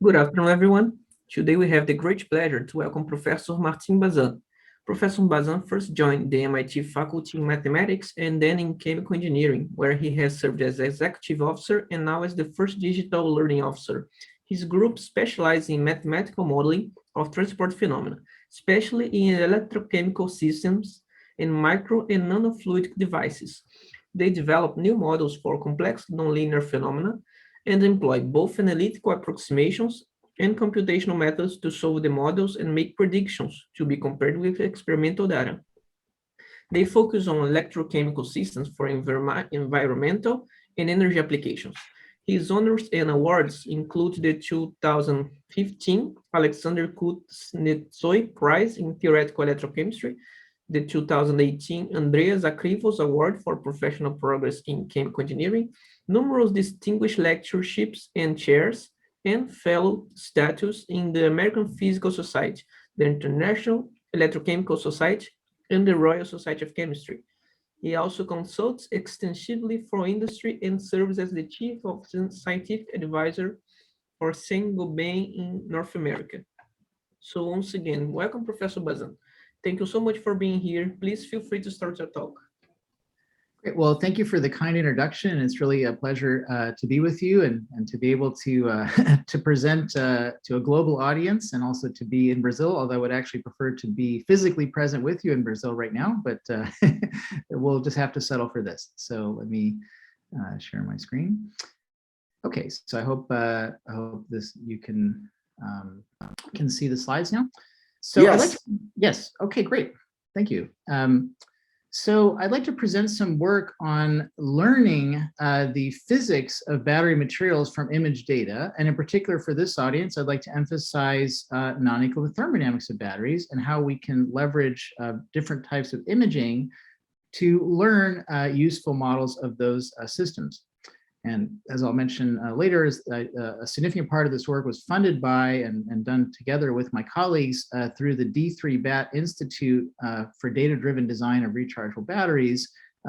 Good afternoon, everyone. Today we have the great pleasure to welcome Professor Martin Bazant. Professor Bazant first joined the MIT faculty in mathematics and then in chemical engineering, where he has served as executive officer and now as the first digital learning officer. His group specializes in mathematical modeling of transport phenomena, especially in electrochemical systems and micro and nanofluidic devices. They develop new models for complex nonlinear phenomena and employ both analytical approximations and computational methods to solve the models and make predictions to be compared with experimental data. They focus on electrochemical systems for environmental and energy applications. His honors and awards include the 2015 Alexander Kuznetsov Prize in Theoretical Electrochemistry, the 2018 Andreas Akrivos Award for Professional Progress in Chemical Engineering, numerous distinguished lectureships and chairs, and fellow status in the American Physical Society, the International Electrochemical Society, and the Royal Society of Chemistry. He also consults extensively for industry and serves as the Chief of Scientific Advisor for Saint-Gobain in North America. So once again, welcome, Professor Bazan. Thank you so much for being here. Please feel free to start your talk. Great. Well, thank you for the kind introduction. It's really a pleasure to be with you and to be able to to present to a global audience and also to be in Brazil, although I would actually prefer to be physically present with you in Brazil right now, but we'll just have to settle for this. So let me share my screen. Okay, so I hope this you can see the slides now. So yes. Yes, okay, great. Thank you. So I'd like to present some work on learning the physics of battery materials from image data. And in particular for this audience, I'd like to emphasize non-equal thermodynamics of batteries and how we can leverage different types of imaging to learn useful models of those systems. And as I'll mention later, a significant part of this work was funded by and done together with my colleagues through the D3BAT Institute for Data-Driven Design of Rechargeable Batteries,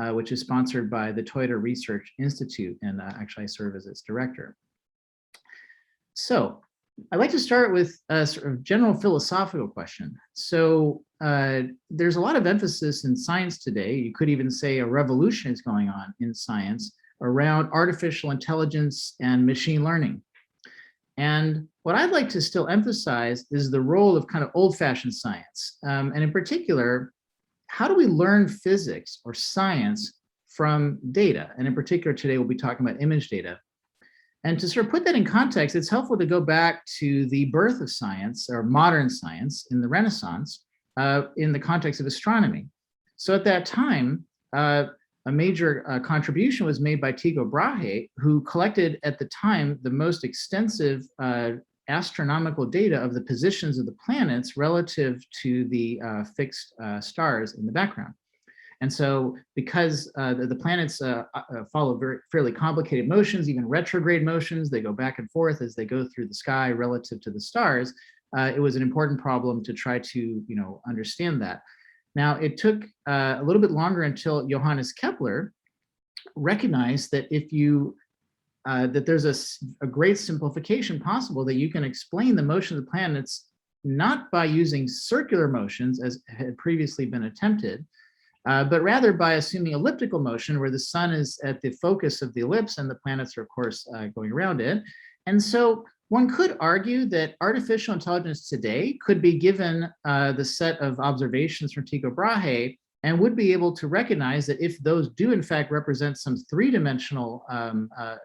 which is sponsored by the Toyota Research Institute, and actually I serve as its director. So I'd like to start with a sort of general philosophical question. So there's a lot of emphasis in science today, you could even say a revolution is going on in science, around artificial intelligence and machine learning. And what I'd like to still emphasize is the role of kind of old-fashioned science. And in particular, how do we learn physics or science from data? And in particular, today we'll be talking about image data. And to sort of put that in context, it's helpful to go back to the birth of science or modern science in the Renaissance in the context of astronomy. So at that time, a major contribution was made by Tycho Brahe, who collected at the time the most extensive astronomical data of the positions of the planets relative to the fixed stars in the background. And so because the planets follow fairly complicated motions, even retrograde motions, they go back and forth as they go through the sky relative to the stars, it was an important problem to try to understand that. Now, it took a little bit longer until Johannes Kepler recognized that if you that there's a great simplification possible, that you can explain the motion of the planets not by using circular motions as had previously been attempted, but rather by assuming elliptical motion, where the sun is at the focus of the ellipse and the planets are, of course, going around it. And so one could argue that artificial intelligence today could be given the set of observations from Tycho Brahe and would be able to recognize that if those do in fact represent some three-dimensional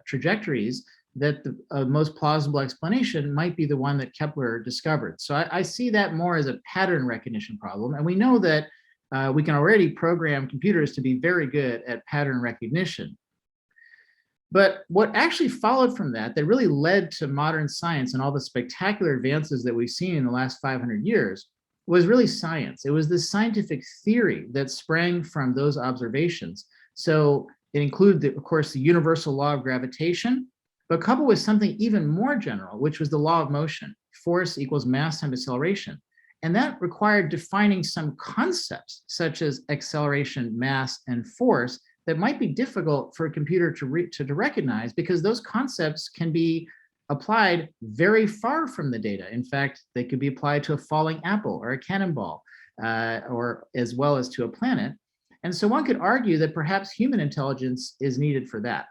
trajectories, that the most plausible explanation might be the one that Kepler discovered. So I see that more as a pattern recognition problem. And we know that we can already program computers to be very good at pattern recognition. But what actually followed from that really led to modern science and all the spectacular advances that we've seen in the last 500 years was really science. It was this scientific theory that sprang from those observations. So it included, of course, the universal law of gravitation, but coupled with something even more general, which was the law of motion, force equals mass times acceleration. And that required defining some concepts such as acceleration, mass, and force that might be difficult for a computer to recognize, because those concepts can be applied very far from the data. In fact, they could be applied to a falling apple or a cannonball, or as well as to a planet. And so one could argue that perhaps human intelligence is needed for that.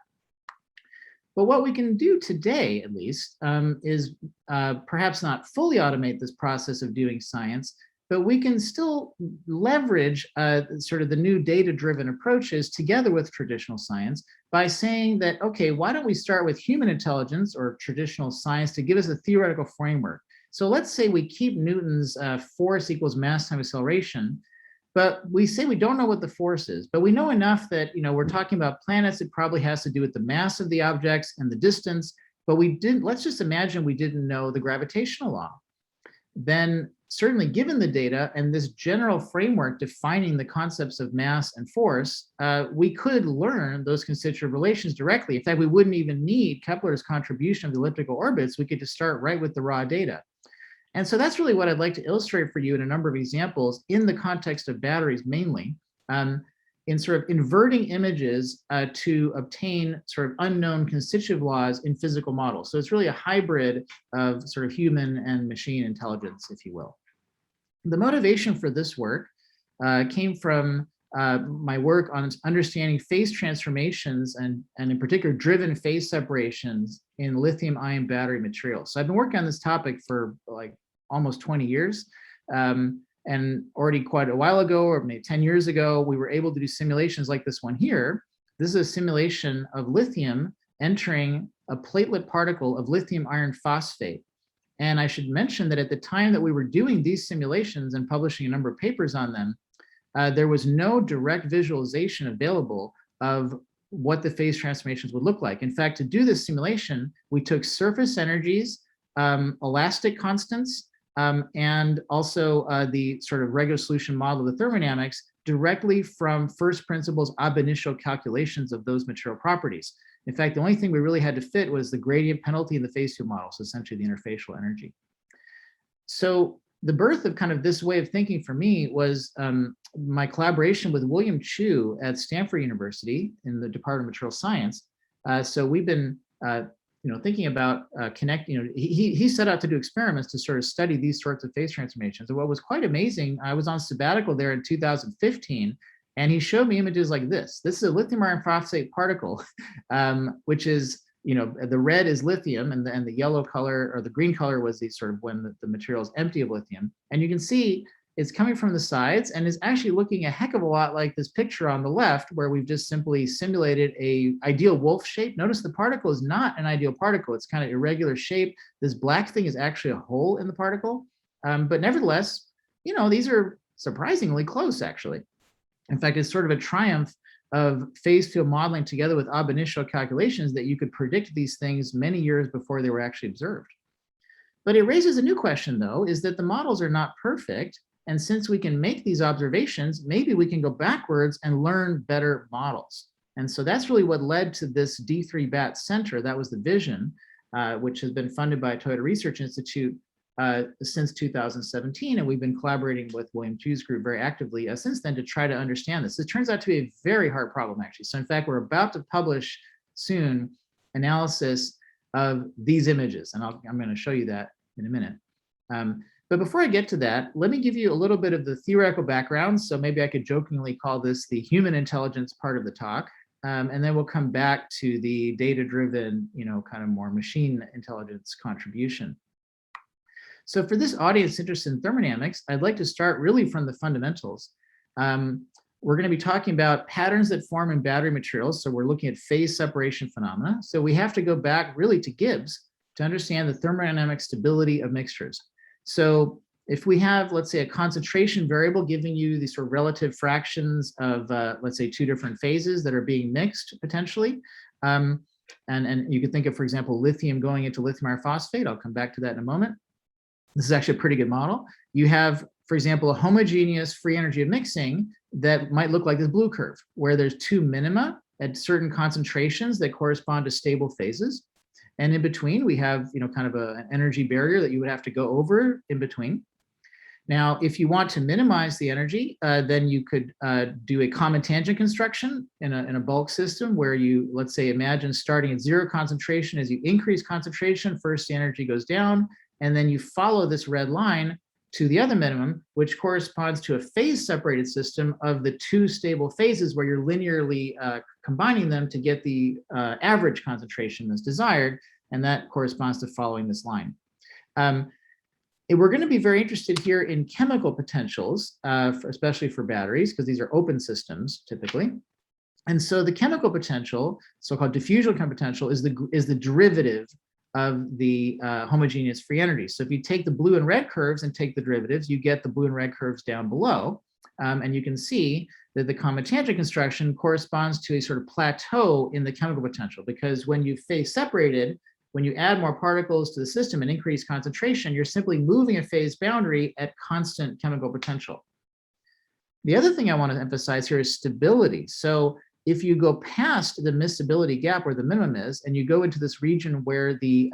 But what we can do today, at least, is perhaps not fully automate this process of doing science, but we can still leverage sort of the new data-driven approaches together with traditional science by saying that, okay, why don't we start with human intelligence or traditional science to give us a theoretical framework? So let's say we keep Newton's force equals mass times acceleration, but we say we don't know what the force is, but we know enough that, we're talking about planets. It probably has to do with the mass of the objects and the distance, but let's just imagine we didn't know the gravitational law. Then certainly given the data and this general framework defining the concepts of mass and force, we could learn those constitutive relations directly. In fact, we wouldn't even need Kepler's contribution of the elliptical orbits. We could just start right with the raw data. And so that's really what I'd like to illustrate for you in a number of examples in the context of batteries mainly, in sort of inverting images to obtain sort of unknown constitutive laws in physical models. So it's really a hybrid of sort of human and machine intelligence, if you will. The motivation for this work came from my work on understanding phase transformations and in particular driven phase separations in lithium-ion battery materials. So I've been working on this topic for like almost 20 years. And already quite a while ago, or maybe 10 years ago, we were able to do simulations like this one here. This is a simulation of lithium entering a platelet particle of lithium iron phosphate. And I should mention that at the time that we were doing these simulations and publishing a number of papers on them, there was no direct visualization available of what the phase transformations would look like. In fact, to do this simulation, we took surface energies, elastic constants, and also the sort of regular solution model of the thermodynamics directly from first principles ab initio calculations of those material properties. In fact, the only thing we really had to fit was the gradient penalty in the phase field model, so essentially the interfacial energy. So the birth of kind of this way of thinking for me was my collaboration with William Chu at Stanford University in the Department of Material Science. So we've been thinking about connecting, he set out to do experiments to sort of study these sorts of phase transformations. And what was quite amazing, I was on sabbatical there in 2015, and he showed me images like this. This is a lithium iron phosphate particle, which is, the red is lithium and the yellow color or the green color was the sort of when the material is empty of lithium. And you can see it's coming from the sides and is actually looking a heck of a lot like this picture on the left, where we've just simply simulated a ideal wolf shape. Notice the particle is not an ideal particle. It's kind of irregular shape. This black thing is actually a hole in the particle. But nevertheless, these are surprisingly close, actually. In fact, it's sort of a triumph of phase field modeling together with ab initio calculations that you could predict these things many years before they were actually observed. But it raises a new question, though, is that the models are not perfect. And since we can make these observations, maybe we can go backwards and learn better models. And so that's really what led to this D3BAT Center. That was the vision, which has been funded by Toyota Research Institute since 2017. And we've been collaborating with William Chu's group very actively since then to try to understand this. It turns out to be a very hard problem, actually. So in fact, we're about to publish soon analysis of these images. And I'm going to show you that in a minute. But before I get to that, let me give you a little bit of the theoretical background. So maybe I could jokingly call this the human intelligence part of the talk. And then we'll come back to the data-driven, kind of more machine intelligence contribution. So for this audience interested in thermodynamics, I'd like to start really from the fundamentals. We're going to be talking about patterns that form in battery materials. So we're looking at phase separation phenomena. So we have to go back really to Gibbs to understand the thermodynamic stability of mixtures. So if we have, let's say, a concentration variable giving you these sort of relative fractions of, let's say, two different phases that are being mixed potentially, and you could think of, for example, lithium going into lithium iron phosphate. I'll come back to that in a moment. This is actually a pretty good model. You have, for example, a homogeneous free energy of mixing that might look like this blue curve, where there's two minima at certain concentrations that correspond to stable phases. And in between, we have, kind of an energy barrier that you would have to go over in between. Now, if you want to minimize the energy, then you could do a common tangent construction in a bulk system where you, let's say, imagine starting at 0 concentration. As you increase concentration, first the energy goes down, and then you follow this red line to the other minimum, which corresponds to a phase-separated system of the 2 stable phases where you're linearly combining them to get the average concentration that's desired, and that corresponds to following this line. We're going to be very interested here in chemical potentials, especially for batteries, because these are open systems typically. And so the chemical potential, so-called diffusion potential, is the derivative of the homogeneous free energy. So if you take the blue and red curves and take the derivatives, you get the blue and red curves down below. And you can see that the common tangent construction corresponds to a sort of plateau in the chemical potential, because when you phase separated, when you add more particles to the system and increase concentration, you're simply moving a phase boundary at constant chemical potential. The other thing I want to emphasize here is stability. So if you go past the miscibility gap where the minimum is, and you go into this region where the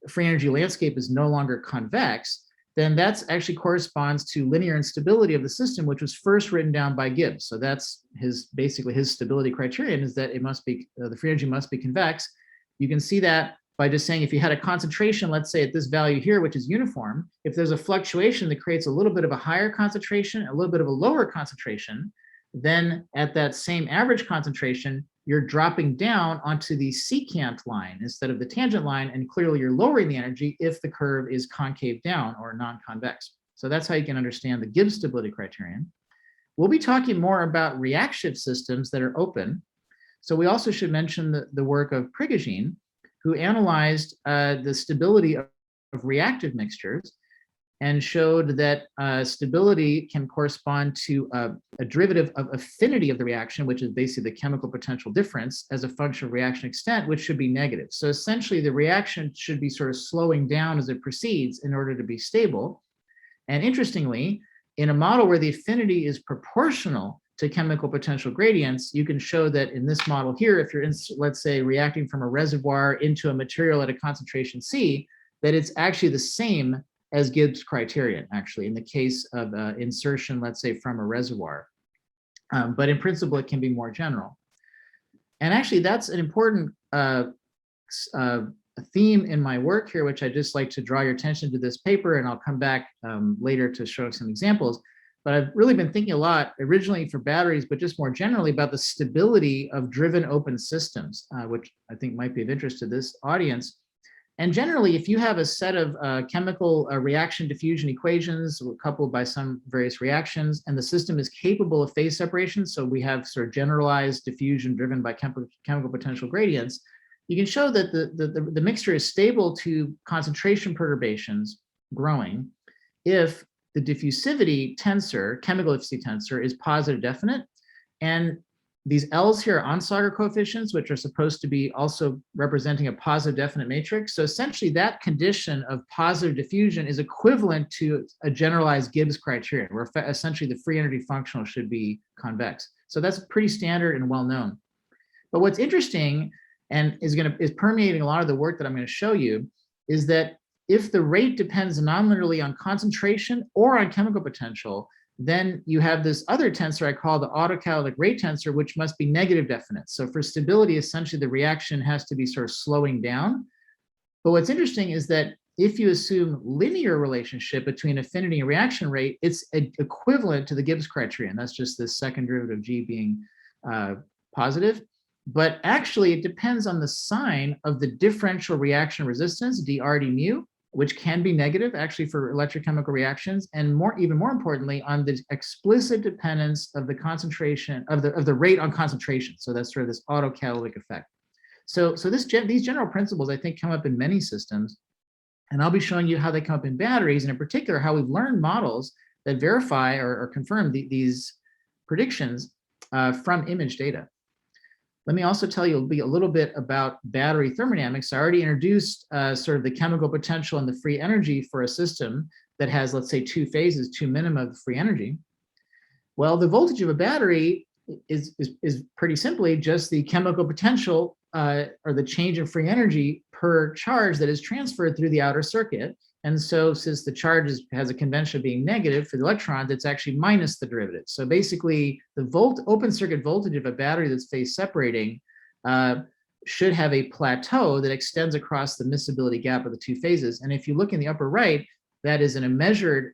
free energy landscape is no longer convex, then that's actually corresponds to linear instability of the system, which was first written down by Gibbs. So that's basically his stability criterion, is that it must be, the free energy must be convex. You can see that by just saying if you had a concentration, let's say at this value here, which is uniform, if there's a fluctuation that creates a little bit of a higher concentration, a little bit of a lower concentration, then at that same average concentration, you're dropping down onto the secant line instead of the tangent line, and clearly you're lowering the energy if the curve is concave down or non-convex. So that's how you can understand the Gibbs stability criterion. We'll be talking more about reactive systems that are open. So we also should mention the work of Prigogine, who analyzed the stability of reactive mixtures and showed that stability can correspond to a derivative of affinity of the reaction, which is basically the chemical potential difference as a function of reaction extent, which should be negative. So essentially the reaction should be sort of slowing down as it proceeds in order to be stable. And interestingly, in a model where the affinity is proportional to chemical potential gradients, you can show that in this model here, if you're, let's say, reacting from a reservoir into a material at a concentration C, that it's actually the same as Gibbs criterion, actually, in the case of insertion, let's say, from a reservoir. But in principle, it can be more general. And actually, that's an important theme in my work here, which I just like to draw your attention to this paper, and I'll come back later to show some examples. But I've really been thinking a lot, originally for batteries, but just more generally about the stability of driven open systems, which I think might be of interest to this audience. And generally, if you have a set of chemical reaction diffusion equations coupled by some various reactions, and the system is capable of phase separation, so we have sort of generalized diffusion driven by chemical potential gradients, you can show that the mixture is stable to concentration perturbations growing if the diffusivity tensor, chemical diffusivity tensor, is positive definite. And these L's here are Onsager coefficients, which are supposed to be also representing a positive definite matrix. So essentially that condition of positive diffusion is equivalent to a generalized Gibbs criterion, where essentially the free energy functional should be convex. So that's pretty standard and well known. But what's interesting and is permeating a lot of the work that I'm going to show you is that if the rate depends non-linearly on concentration or on chemical potential, then you have this other tensor I call the autocatalytic rate tensor, which must be negative definite. So for stability, essentially the reaction has to be sort of slowing down. But what's interesting is that if you assume linear relationship between affinity and reaction rate, it's equivalent to the Gibbs criterion. That's just the second derivative of G being positive. But actually it depends on the sign of the differential reaction resistance, dR d mu, which can be negative actually for electrochemical reactions, and even more importantly, on the explicit dependence of the concentration of the rate on concentration. So that's sort of this autocatalytic effect. So these general principles I think come up in many systems, and I'll be showing you how they come up in batteries, and in particular how we've learned models that verify or confirm these predictions from image data. Let me also tell you a little bit about battery thermodynamics. I already introduced sort of the chemical potential and the free energy for a system that has, let's say, 2 phases, 2 minima of free energy. Well, the voltage of a battery is pretty simply just the chemical potential or the change in free energy per charge that is transferred through the outer circuit. And so since the charge has a convention of being negative for the electrons, it's actually minus the derivative. So basically the open circuit voltage of a battery that's phase separating should have a plateau that extends across the miscibility gap of the two phases. And if you look in the upper right, that is in a measured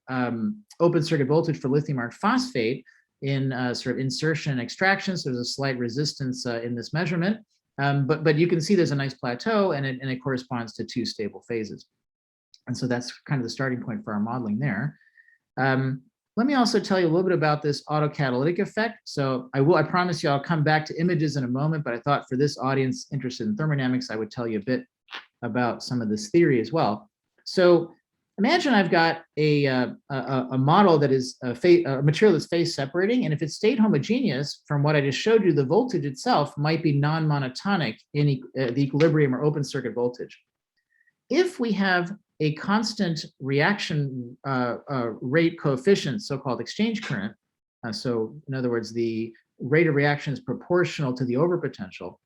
open circuit voltage for lithium iron phosphate in sort of insertion and extraction. So there's a slight resistance in this measurement. But you can see there's a nice plateau, and it corresponds to two stable phases. And so that's kind of the starting point for our modeling there. Let me also tell you a little bit about this autocatalytic effect. So I promise you I'll come back to images in a moment, but I thought for this audience interested in thermodynamics, I would tell you a bit about some of this theory as well. So imagine I've got a model that is a material that's phase separating, and if it stayed homogeneous, from what I just showed you, the voltage itself might be non-monotonic in the equilibrium or open circuit voltage. If we have a constant reaction rate coefficient, so-called exchange current, so in other words, the rate of reaction is proportional to the overpotential,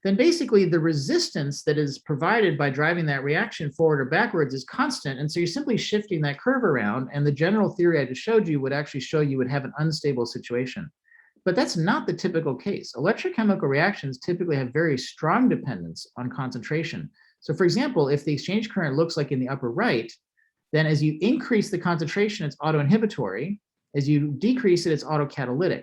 then basically the resistance that is provided by driving that reaction forward or backwards is constant. And so you're simply shifting that curve around, and the general theory I just showed you would actually show you would have an unstable situation. But that's not the typical case. Electrochemical reactions typically have very strong dependence on concentration. So for example, if the exchange current looks like in the upper right, then as you increase the concentration, it's autoinhibitory. As you decrease it, it's autocatalytic.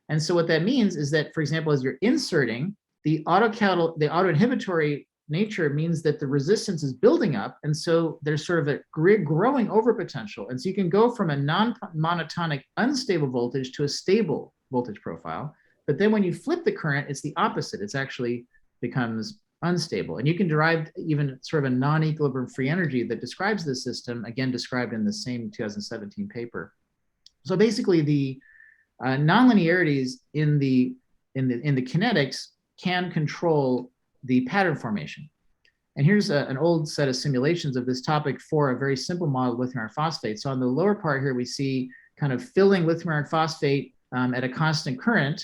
And so what that means is that, for example, as you're inserting, the autoinhibitory nature means that the resistance is building up. And so there's sort of a growing overpotential. And so you can go from a non-monotonic unstable voltage to a stable voltage profile. But then when you flip the current, it's the opposite. It's actually becomes unstable. And you can derive even sort of a non-equilibrium free energy that describes this system, again, described in the same 2017 paper. So basically the nonlinearities in the kinetics can control the pattern formation. And here's an old set of simulations of this topic for a very simple model of lithium iron phosphate. So on the lower part here, we see kind of filling lithium iron phosphate at a constant current,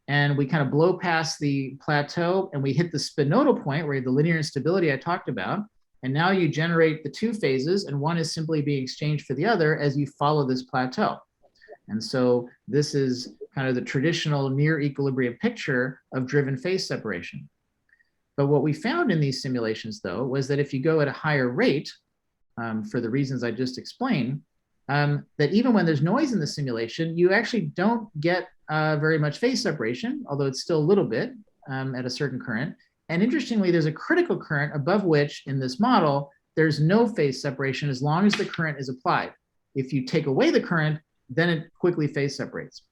and we kind of blow past the plateau and we hit the spinodal point where you have the linear instability I talked about. And now you generate the two phases, and one is simply being exchanged for the other as you follow this plateau. And so this is kind of the traditional near equilibrium picture of driven phase separation. But what we found in these simulations, though, was that if you go at a higher rate, for the reasons I just explained, that even when there's noise in the simulation, you actually don't get very much phase separation, although it's still a little bit at a certain current. And interestingly, there's a critical current above which, in this model, there's no phase separation as long as the current is applied. If you take away the current, then it quickly phase separates.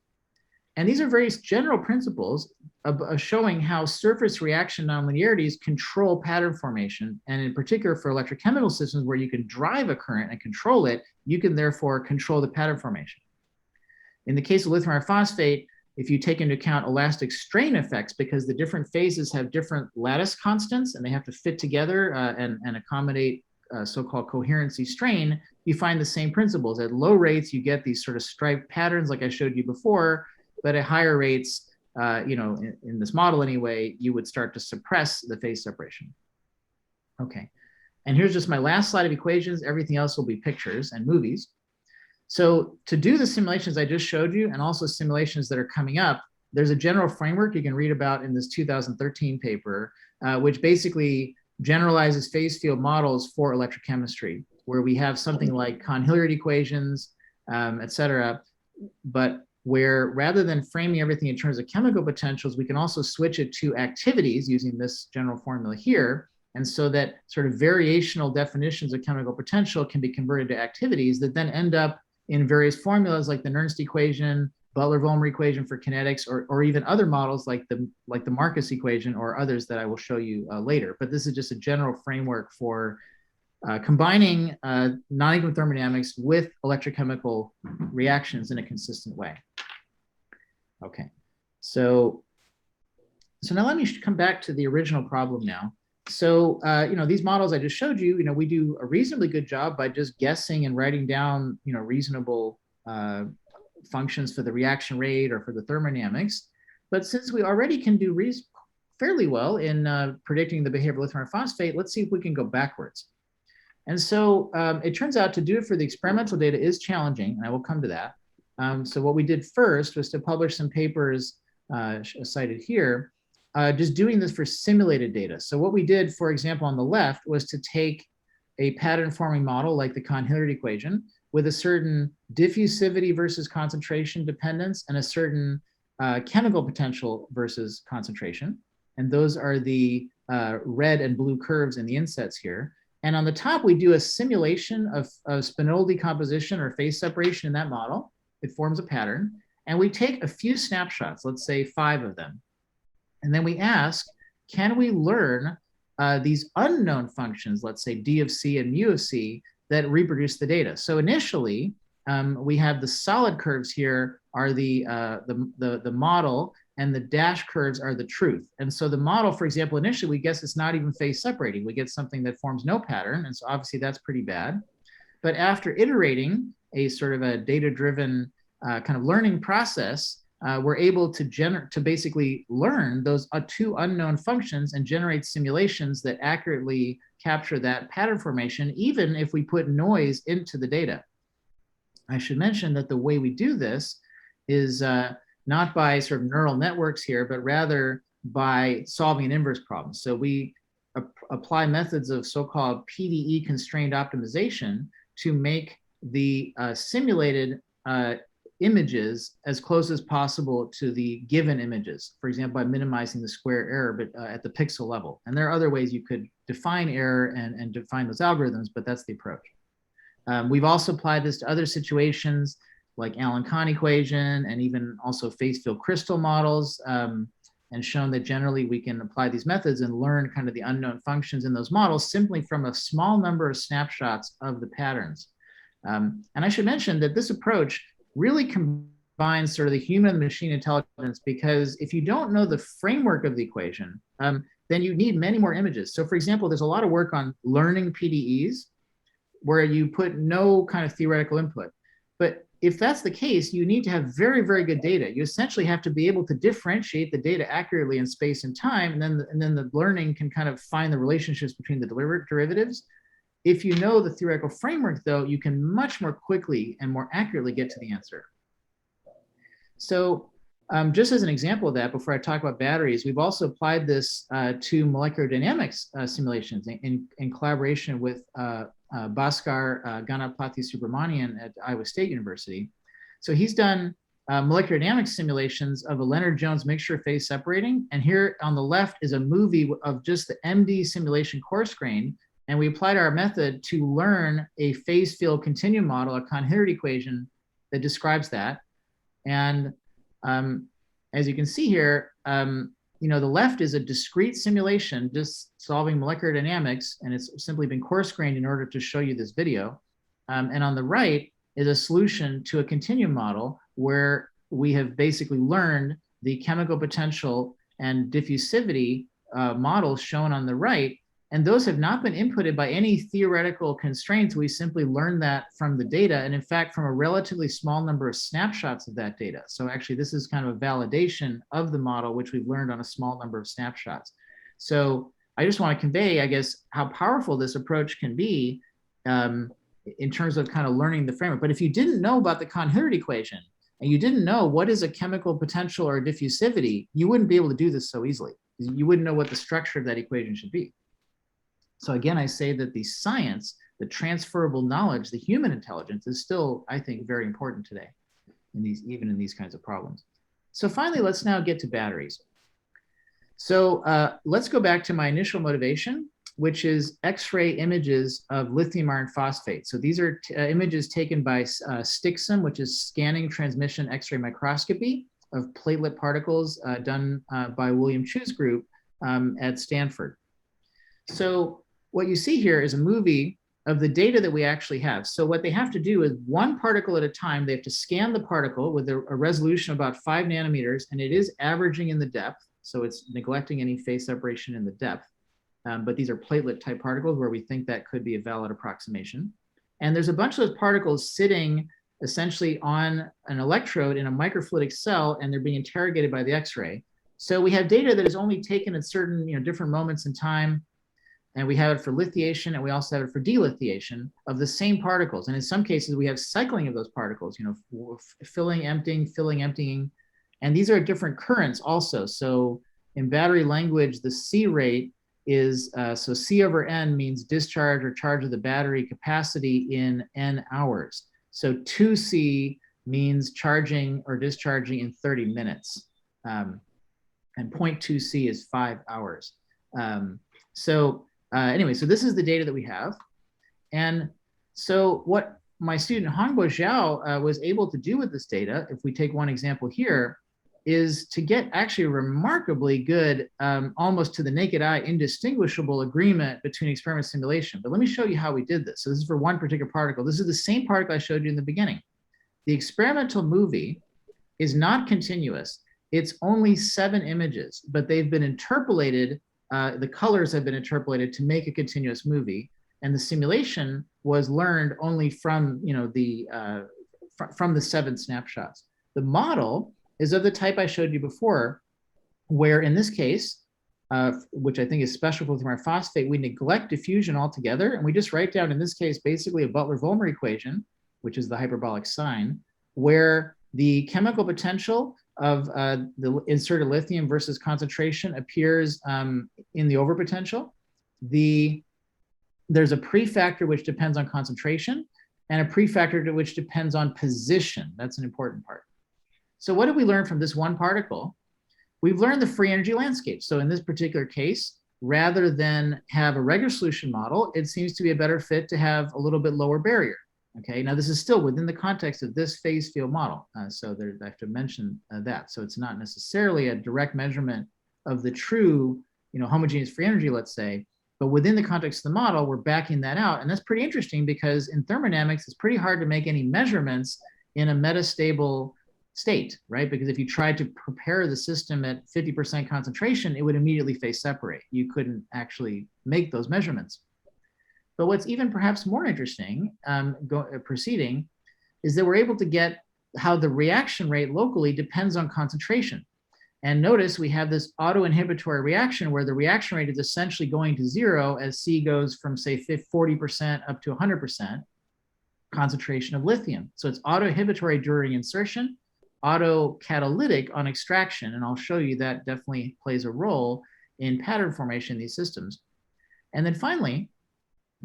And these are very general principles of showing how surface reaction nonlinearities control pattern formation. And in particular for electrochemical systems where you can drive a current and control it, you can therefore control the pattern formation. In the case of lithium iron phosphate, if you take into account elastic strain effects, because the different phases have different lattice constants and they have to fit together and accommodate so-called coherency strain, you find the same principles. At low rates, you get these sort of striped patterns like I showed you before, but at higher rates, in this model anyway, you would start to suppress the phase separation. Okay, and here's just my last slide of equations. Everything else will be pictures and movies. So to do the simulations I just showed you, and also simulations that are coming up, there's a general framework you can read about in this 2013 paper, which basically generalizes phase field models for electrochemistry, where we have something like Cahn-Hilliard equations, et cetera, but where rather than framing everything in terms of chemical potentials, we can also switch it to activities using this general formula here. And so that sort of variational definitions of chemical potential can be converted to activities that then end up in various formulas like the Nernst equation, Butler-Volmer equation for kinetics, or even other models like the Marcus equation or others that I will show you later. But this is just a general framework for combining non-equilibrium thermodynamics with electrochemical reactions in a consistent way. Okay, so now let me come back to the original problem now. So, these models I just showed you, we do a reasonably good job by just guessing and writing down, reasonable functions for the reaction rate or for the thermodynamics. But since we already can do fairly well in predicting the behavior of lithium iron phosphate, let's see if we can go backwards. And so it turns out to do it for the experimental data is challenging, and I will come to that. So what we did first was to publish some papers cited here, just doing this for simulated data. So what we did, for example, on the left was to take a pattern forming model like the Kohn-Hilliard equation with a certain diffusivity versus concentration dependence and a certain chemical potential versus concentration. And those are the red and blue curves in the insets here. And on the top, we do a simulation of spinel decomposition or phase separation in that model. It forms a pattern. And we take a few snapshots, let's say 5 of them. And then we ask, can we learn these unknown functions, let's say d of c and mu of c, that reproduce the data? So initially, we have the solid curves here are the model, and the dash curves are the truth. And so the model, for example, initially we guess it's not even phase separating. We get something that forms no pattern. And so obviously that's pretty bad. But after iterating a sort of a data-driven kind of learning process, we're able to basically learn those 2 unknown functions and generate simulations that accurately capture that pattern formation, even if we put noise into the data. I should mention that the way we do this is not by sort of neural networks here, but rather by solving an inverse problem. So we apply methods of so-called PDE constrained optimization to make the simulated images as close as possible to the given images. For example, by minimizing the square error but at the pixel level. And there are other ways you could define error and define those algorithms, but that's the approach. We've also applied this to other situations like Allen-Kahn equation and even also phase field crystal models, and shown that generally we can apply these methods and learn kind of the unknown functions in those models simply from a small number of snapshots of the patterns. And I should mention that this approach really combines sort of the human and machine intelligence, because if you don't know the framework of the equation, then you need many more images. So for example, there's a lot of work on learning PDEs where you put no kind of theoretical input. But if that's the case, you need to have very, very good data. You essentially have to be able to differentiate the data accurately in space and time, and then the learning can kind of find the relationships between the derivatives. If you know the theoretical framework, though, you can much more quickly and more accurately get to the answer. So just as an example of that, before I talk about batteries, we've also applied this to molecular dynamics simulations in collaboration with Bhaskar Ganapathy Subramanian at Iowa State University. So he's done molecular dynamics simulations of a Leonard-Jones mixture phase separating. And here on the left is a movie of just the MD simulation coarse grain. And we applied our method to learn a phase field continuum model, a Kohn-Hilliard equation that describes that. And as you can see here, the left is a discrete simulation, just solving molecular dynamics, and it's simply been coarse grained in order to show you this video. And on the right is a solution to a continuum model where we have basically learned the chemical potential and diffusivity models shown on the right. And those have not been inputted by any theoretical constraints. We simply learned that from the data, and in fact, from a relatively small number of snapshots of that data. So actually, this is kind of a validation of the model, which we've learned on a small number of snapshots. So I just want to convey, I guess, how powerful this approach can be in terms of kind of learning the framework. But if you didn't know about the Kohn-Hilliard equation, and you didn't know what is a chemical potential or diffusivity, you wouldn't be able to do this so easily. You wouldn't know what the structure of that equation should be. So again, I say that the science, the transferable knowledge, the human intelligence is still, I think, very important today, even in these kinds of problems. So finally, let's now get to batteries. So let's go back to my initial motivation, which is X-ray images of lithium iron phosphate. So these are images taken by STXM, which is scanning transmission X-ray microscopy of platelet particles done by William Chu's group at Stanford. So what you see here is a movie of the data that we actually have. So what they have to do is one particle at a time, they have to scan the particle with a resolution of about 5 nanometers, and it is averaging in the depth. So it's neglecting any phase separation in the depth. But these are platelet type particles where we think that could be a valid approximation. And there's a bunch of those particles sitting essentially on an electrode in a microfluidic cell, and they're being interrogated by the X-ray. So we have data that is only taken at certain different moments in time. and we have it for lithiation, and we also have it for delithiation of the same particles. And in some cases, we have cycling of those particles, filling, emptying. And these are different currents also. So in battery language, the C rate is, so C over N means discharge or charge of the battery capacity in N hours. So 2C means charging or discharging in 30 minutes. And 0.2C is 5 hours. Anyway, so this is the data that we have. And so what my student Hongbo Zhao was able to do with this data, if we take one example here, is to get actually remarkably good, almost to the naked eye, indistinguishable agreement between experiment and simulation. But let me show you how we did this. So this is for one particular particle. This is the same particle I showed you in the beginning. The experimental movie is not continuous. It's only 7 images, but they've been interpolated. The colors have been interpolated to make a continuous movie. And the simulation was learned only from, from the 7 snapshots. The model is of the type I showed you before, where in this case, which I think is special for our phosphate, we neglect diffusion altogether, and we just write down, in this case, basically a Butler-Volmer equation, which is the hyperbolic sign, where the chemical potential of the inserted lithium versus concentration appears in the overpotential. There's a prefactor which depends on concentration, and a prefactor which depends on position. That's an important part. So what did we learn from this one particle? We've learned the free energy landscape. So in this particular case, rather than have a regular solution model, it seems to be a better fit to have a little bit lower barrier. Okay, now this is still within the context of this phase field model. So I have to mention that. So it's not necessarily a direct measurement of the true, homogeneous free energy, let's say, but within the context of the model, we're backing that out. And that's pretty interesting because in thermodynamics, it's pretty hard to make any measurements in a metastable state, right? Because if you tried to prepare the system at 50% concentration, it would immediately phase separate. You couldn't actually make those measurements. But what's even perhaps more interesting, proceeding, is that we're able to get how the reaction rate locally depends on concentration. And notice we have this auto-inhibitory reaction where the reaction rate is essentially going to 0 as C goes from, say, 40% up to 100% concentration of lithium. So it's auto-inhibitory during insertion, auto-catalytic on extraction. And I'll show you that definitely plays a role in pattern formation in these systems. And then finally,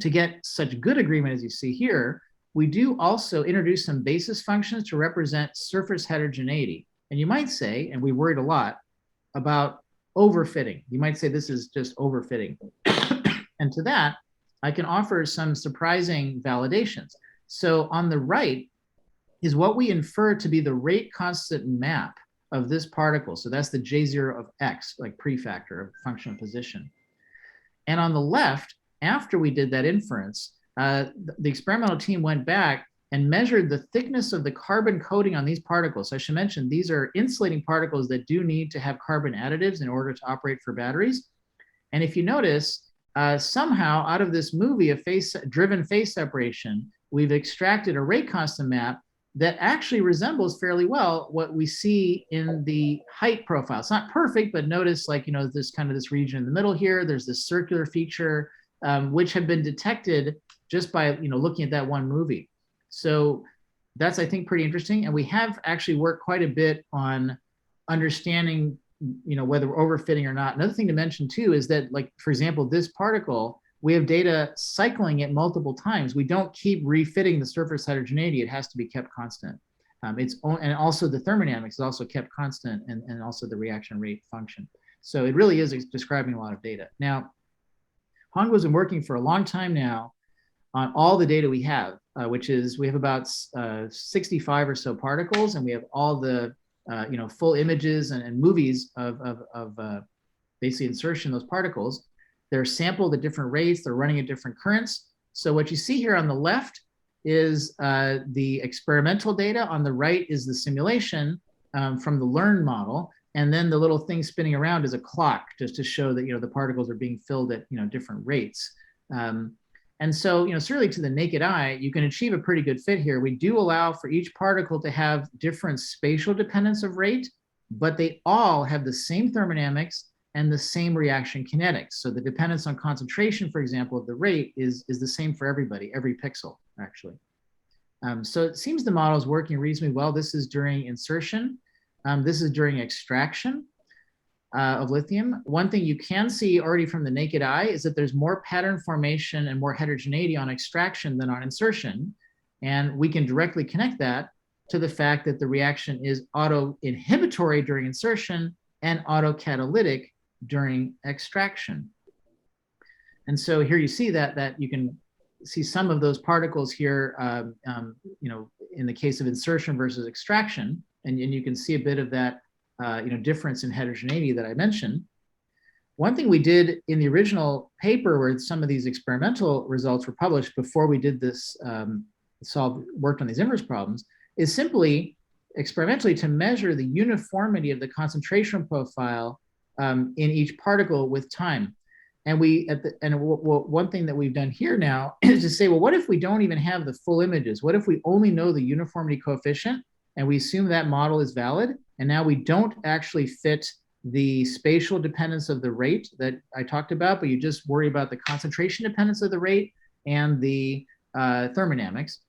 to get such good agreement as you see here, we do also introduce some basis functions to represent surface heterogeneity. And you might say, and we worried a lot about overfitting. You might say this is just overfitting. And to that, I can offer some surprising validations. So on the right is what we infer to be the rate constant map of this particle. So that's the J0 of X, like prefactor of function of position. And on the left, after we did that inference, the experimental team went back and measured the thickness of the carbon coating on these particles. So I should mention, these are insulating particles that do need to have carbon additives in order to operate for batteries. And if you notice, somehow out of this movie of driven phase separation, we've extracted a rate constant map that actually resembles fairly well what we see in the height profile. It's not perfect, but notice there's kind of this region in the middle here. There's this circular feature, which have been detected just by looking at that one movie. So that's, I think, pretty interesting. And we have actually worked quite a bit on understanding whether we're overfitting or not. Another thing to mention too is that, for example, this particle, we have data cycling it multiple times. We don't keep refitting the surface heterogeneity. It has to be kept constant. And also the thermodynamics is also kept constant, and also the reaction rate function. So it really is describing a lot of data. Now, Hongbo's been working for a long time now on all the data we have, which is we have about 65 or so particles, and we have all the full images and movies of basically insertion of those particles. They're sampled at different rates. They're running at different currents. So what you see here on the left is the experimental data. On the right is the simulation from the learned model. And then the little thing spinning around is a clock, just to show that the particles are being filled at different rates. And so certainly to the naked eye, you can achieve a pretty good fit here. We do allow for each particle to have different spatial dependence of rate, but they all have the same thermodynamics and the same reaction kinetics. So the dependence on concentration, for example, of the rate is the same for everybody, every pixel, actually. So it seems the model is working reasonably well. This is during insertion. This is during extraction of lithium. One thing you can see already from the naked eye is that there's more pattern formation and more heterogeneity on extraction than on insertion. And we can directly connect that to the fact that the reaction is auto-inhibitory during insertion and autocatalytic during extraction. And so here you see that you can see some of those particles here, in the case of insertion versus extraction, and you can see a bit of that, difference in heterogeneity that I mentioned. One thing we did in the original paper where some of these experimental results were published before we did this, worked on these inverse problems, is simply experimentally to measure the uniformity of the concentration profile in each particle with time. And one thing that we've done here now is to say, well, what if we don't even have the full images? What if we only know the uniformity coefficient and we assume that model is valid? And now we don't actually fit the spatial dependence of the rate that I talked about, but you just worry about the concentration dependence of the rate and the thermodynamics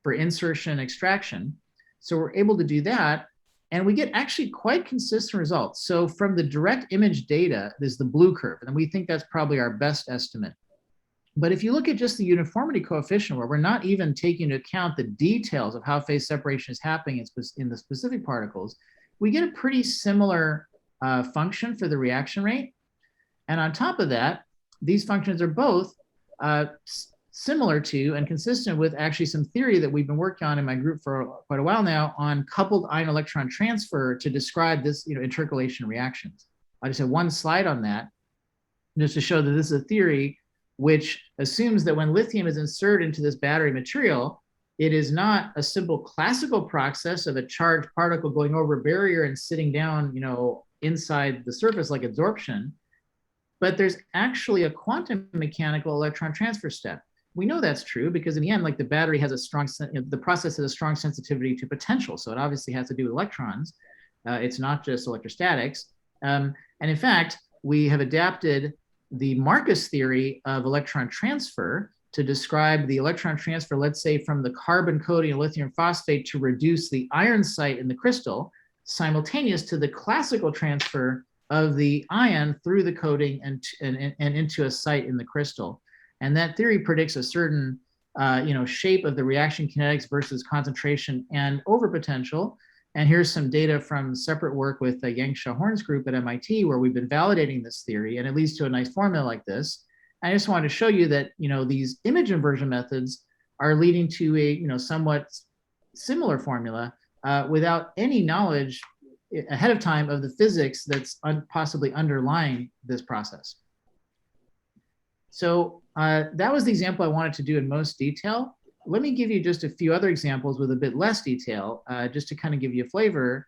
for insertion and extraction. So we're able to do that. And we get actually quite consistent results. So from the direct image data, there's the blue curve, and we think that's probably our best estimate. But if you look at just the uniformity coefficient, where we're not even taking into account the details of how phase separation is happening in the specific particles, we get a pretty similar function for the reaction rate. And on top of that, these functions are both similar to and consistent with actually some theory that we've been working on in my group for quite a while now on coupled ion electron transfer to describe this, intercalation reactions. I just have one slide on that just to show that this is a theory which assumes that when lithium is inserted into this battery material, it is not a simple classical process of a charged particle going over a barrier and sitting down, inside the surface like adsorption, but there's actually a quantum mechanical electron transfer step. We know that's true because in the end, like the battery has a strong, the process has a strong sensitivity to potential. So it obviously has to do with electrons. It's not just electrostatics. And in fact, we have adapted the Marcus theory of electron transfer to describe the electron transfer, let's say from the carbon coating of lithium phosphate to reduce the iron site in the crystal, simultaneous to the classical transfer of the ion through the coating and into a site in the crystal. And that theory predicts a certain shape of the reaction kinetics versus concentration and overpotential. And here's some data from separate work with Yang-Xiao Horn's group at MIT, where we've been validating this theory, and it leads to a nice formula like this. I just wanted to show you that these image inversion methods are leading to a somewhat similar formula without any knowledge ahead of time of the physics that's possibly underlying this process. So that was the example I wanted to do in most detail. Let me give you just a few other examples with a bit less detail, just to kind of give you a flavor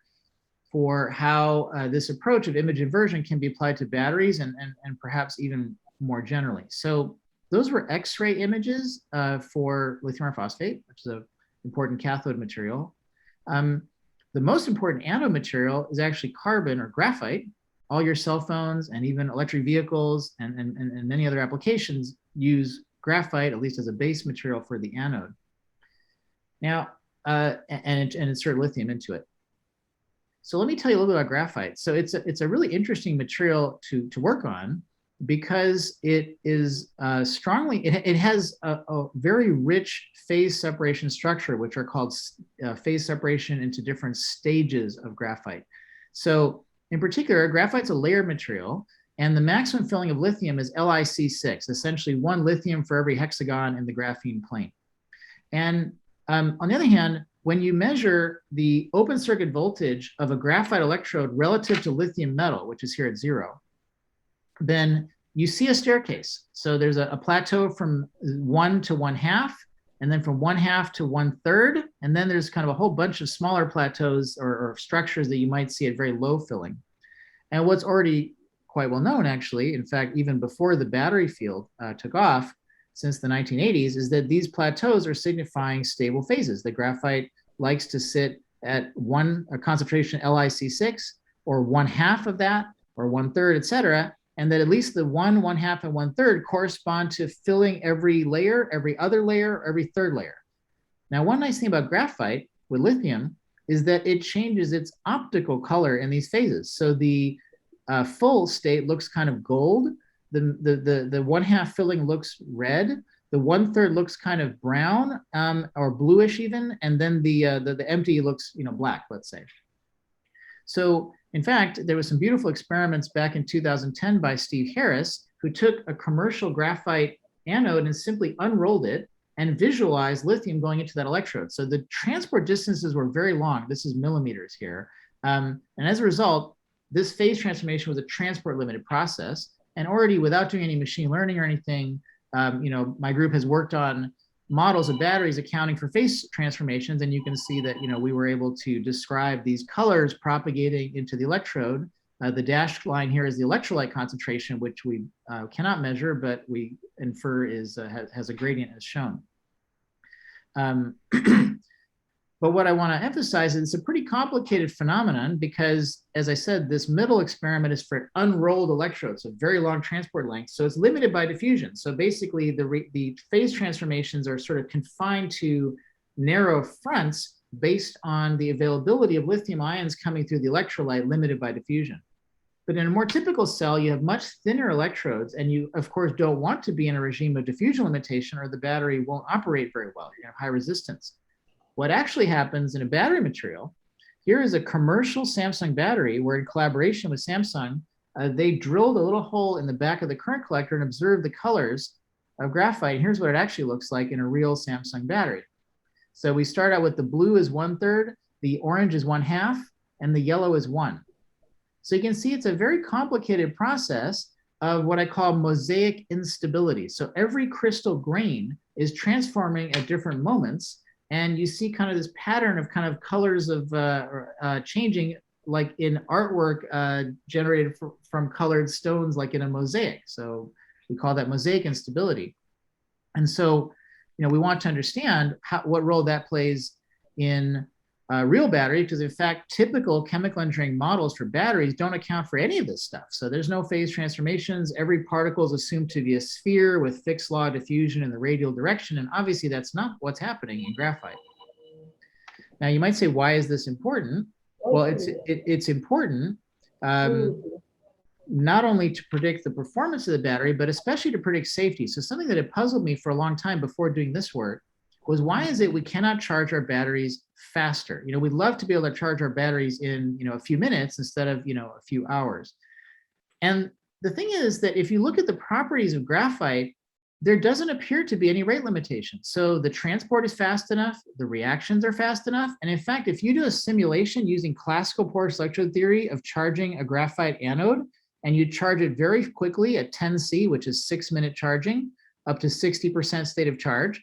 for how this approach of image inversion can be applied to batteries and perhaps even more generally. So those were X-ray images for lithium iron phosphate, which is an important cathode material. The most important anode material is actually carbon or graphite. All your cell phones and even electric vehicles and many other applications use graphite, at least as a base material for the anode. Now, and insert lithium into it. So let me tell you a little bit about graphite. So it's a really interesting material to work on because it is it has a very rich phase separation structure, which are called phase separation into different stages of graphite. So in particular, graphite's a layered material, and the maximum filling of lithium is LiC6, essentially one lithium for every hexagon in the graphene plane. And on the other hand, when you measure the open circuit voltage of a graphite electrode relative to lithium metal, which is here at 0, then you see a staircase. So there's a plateau from 1 to 1/2, and then from 1/2 to 1/3, and then there's kind of a whole bunch of smaller plateaus or structures that you might see at very low filling. And what's already quite well known, actually, in fact, even before the battery field took off, since the 1980s, is that these plateaus are signifying stable phases. The graphite likes to sit at a concentration LiC6 or 1/2 of that or 1/3, et cetera, and that at least the 1, 1/2, and 1/3 correspond to filling every layer, every other layer, every third layer. Now, one nice thing about graphite with lithium is that it changes its optical color in these phases. So the full state looks kind of gold. The 1/2 filling looks red. The 1/3 looks kind of brown or bluish even, and then the empty looks black, let's say. So in fact, there was some beautiful experiments back in 2010 by Steve Harris, who took a commercial graphite anode and simply unrolled it and visualized lithium going into that electrode. So the transport distances were very long. This is millimeters here. And as a result, this phase transformation was a transport limited process. And already without doing any machine learning or anything, my group has worked on models of batteries accounting for phase transformations. And you can see that, we were able to describe these colors propagating into the electrode. The dashed line here is the electrolyte concentration, which we cannot measure, but we infer has a gradient as shown. But what I want to emphasize is it's a pretty complicated phenomenon because, as I said, this middle experiment is for unrolled electrodes, so very long transport lengths. So it's limited by diffusion. So basically, the phase transformations are sort of confined to narrow fronts based on the availability of lithium ions coming through the electrolyte, limited by diffusion. But in a more typical cell, you have much thinner electrodes, and you, of course, don't want to be in a regime of diffusion limitation or the battery won't operate very well. You have high resistance. What actually happens in a battery material, here is a commercial Samsung battery where, in collaboration with Samsung, they drilled a little hole in the back of the current collector and observed the colors of graphite. And here's what it actually looks like in a real Samsung battery. So we start out with the blue is 1/3, the orange is 1/2, and the yellow is 1. So you can see it's a very complicated process of what I call mosaic instability. So every crystal grain is transforming at different moments. And you see kind of this pattern of kind of colors of changing, like in artwork generated from colored stones, like in a mosaic. So we call that mosaic instability. And so, we want to understand what role that plays in real battery, because in fact, typical chemical engineering models for batteries don't account for any of this stuff. So there's no phase transformations. Every particle is assumed to be a sphere with fixed law of diffusion in the radial direction. And obviously that's not what's happening in graphite. Now you might say, why is this important? Well, it's important not only to predict the performance of the battery, but especially to predict safety. So something that had puzzled me for a long time before doing this work was, why is it we cannot charge our batteries faster? We'd love to be able to charge our batteries in, a few minutes instead of, a few hours. And the thing is that if you look at the properties of graphite, there doesn't appear to be any rate limitation. So the transport is fast enough, the reactions are fast enough. And in fact, if you do a simulation using classical porous electrode theory of charging a graphite anode, and you charge it very quickly at 10 C, which is 6-minute charging, up to 60% state of charge,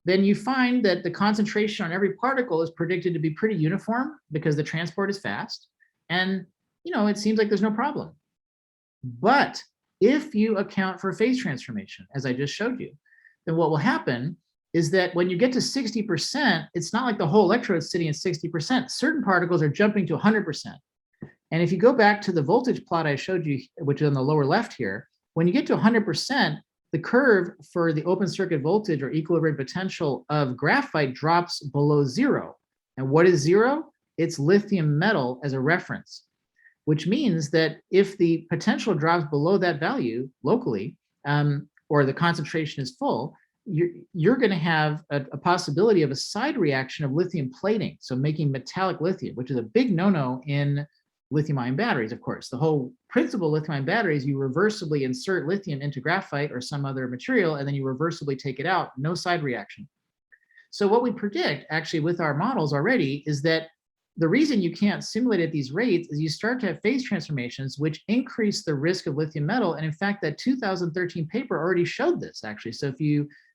then you find that the concentration on every particle is predicted to be pretty uniform because the transport is fast. And, it seems like there's no problem. But if you account for phase transformation, as I just showed you, then what will happen is that when you get to 60%, it's not like the whole electrode is sitting at 60%. Certain particles are jumping to 100%. And if you go back to the voltage plot I showed you, which is on the lower left here, when you get to 100%, the curve for the open circuit voltage or equilibrium potential of graphite drops below 0. And what is 0? It's lithium metal as a reference, which means that if the potential drops below that value locally, or the concentration is full, you're going to have a possibility of a side reaction of lithium plating, so making metallic lithium, which is a big no-no in lithium-ion batteries, of course. The whole principle of lithium-ion batteries, you reversibly insert lithium into graphite or some other material, and then you reversibly take it out, no side reaction. So what we predict, actually, with our models already, is that the reason you can't simulate at these rates is you start to have phase transformations, which increase the risk of lithium metal. And in fact, that 2013 paper already showed this, actually. So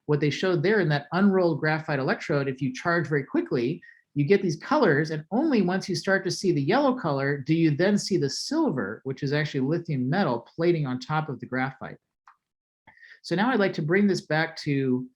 what they showed there in that unrolled graphite electrode, if you charge very quickly, you get these colors, and only once you start to see the yellow color do you then see the silver, which is actually lithium metal plating on top of the graphite. So now I'd like to bring this back to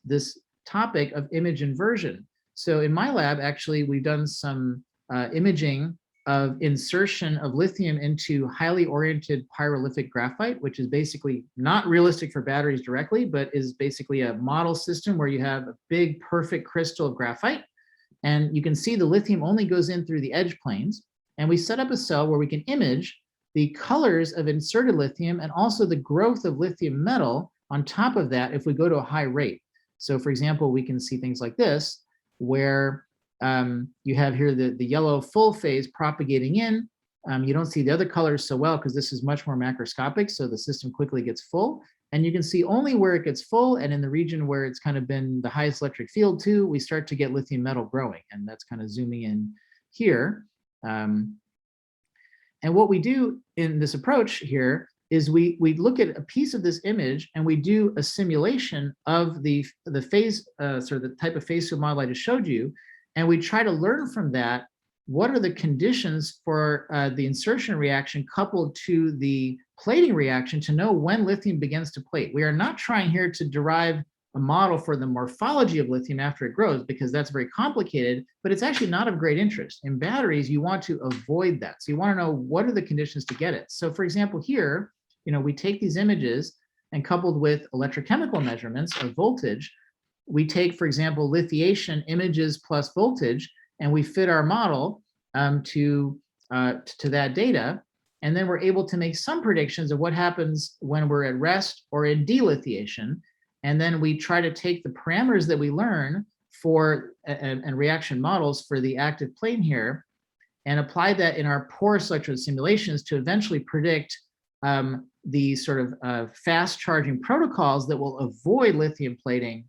this topic of image inversion. So in my lab, actually, we've done some imaging of insertion of lithium into highly oriented pyrolytic graphite, which is basically not realistic for batteries directly, but is basically a model system where you have a big perfect crystal of graphite. And you can see the lithium only goes in through the edge planes. And we set up a cell where we can image the colors of inserted lithium and also the growth of lithium metal on top of that if we go to a high rate. So for example, we can see things like this, where you have here the yellow full phase propagating in. You don't see the other colors so well because this is much more macroscopic, so the system quickly gets full. And you can see only where it gets full, and in the region where it's kind of been the highest electric field too, we start to get lithium metal growing, and that's kind of zooming in here. And what we do in this approach here is we look at a piece of this image and we do a simulation of the phase, sort of the type of phase field model I just showed you, and we try to learn from that what are the conditions for the insertion reaction coupled to the plating reaction to know when lithium begins to plate. We are not trying here to derive a model for the morphology of lithium after it grows, because that's very complicated, but it's actually not of great interest. In batteries, you want to avoid that. So you want to know what are the conditions to get it. So for example, here, we take these images and coupled with electrochemical measurements of voltage, we take, for example, lithiation images plus voltage, and we fit our model to that data. And then we're able to make some predictions of what happens when we're at rest or in delithiation. And then we try to take the parameters that we learn for and reaction models for the active plane here and apply that in our porous electrode simulations to eventually predict the sort of fast charging protocols that will avoid lithium plating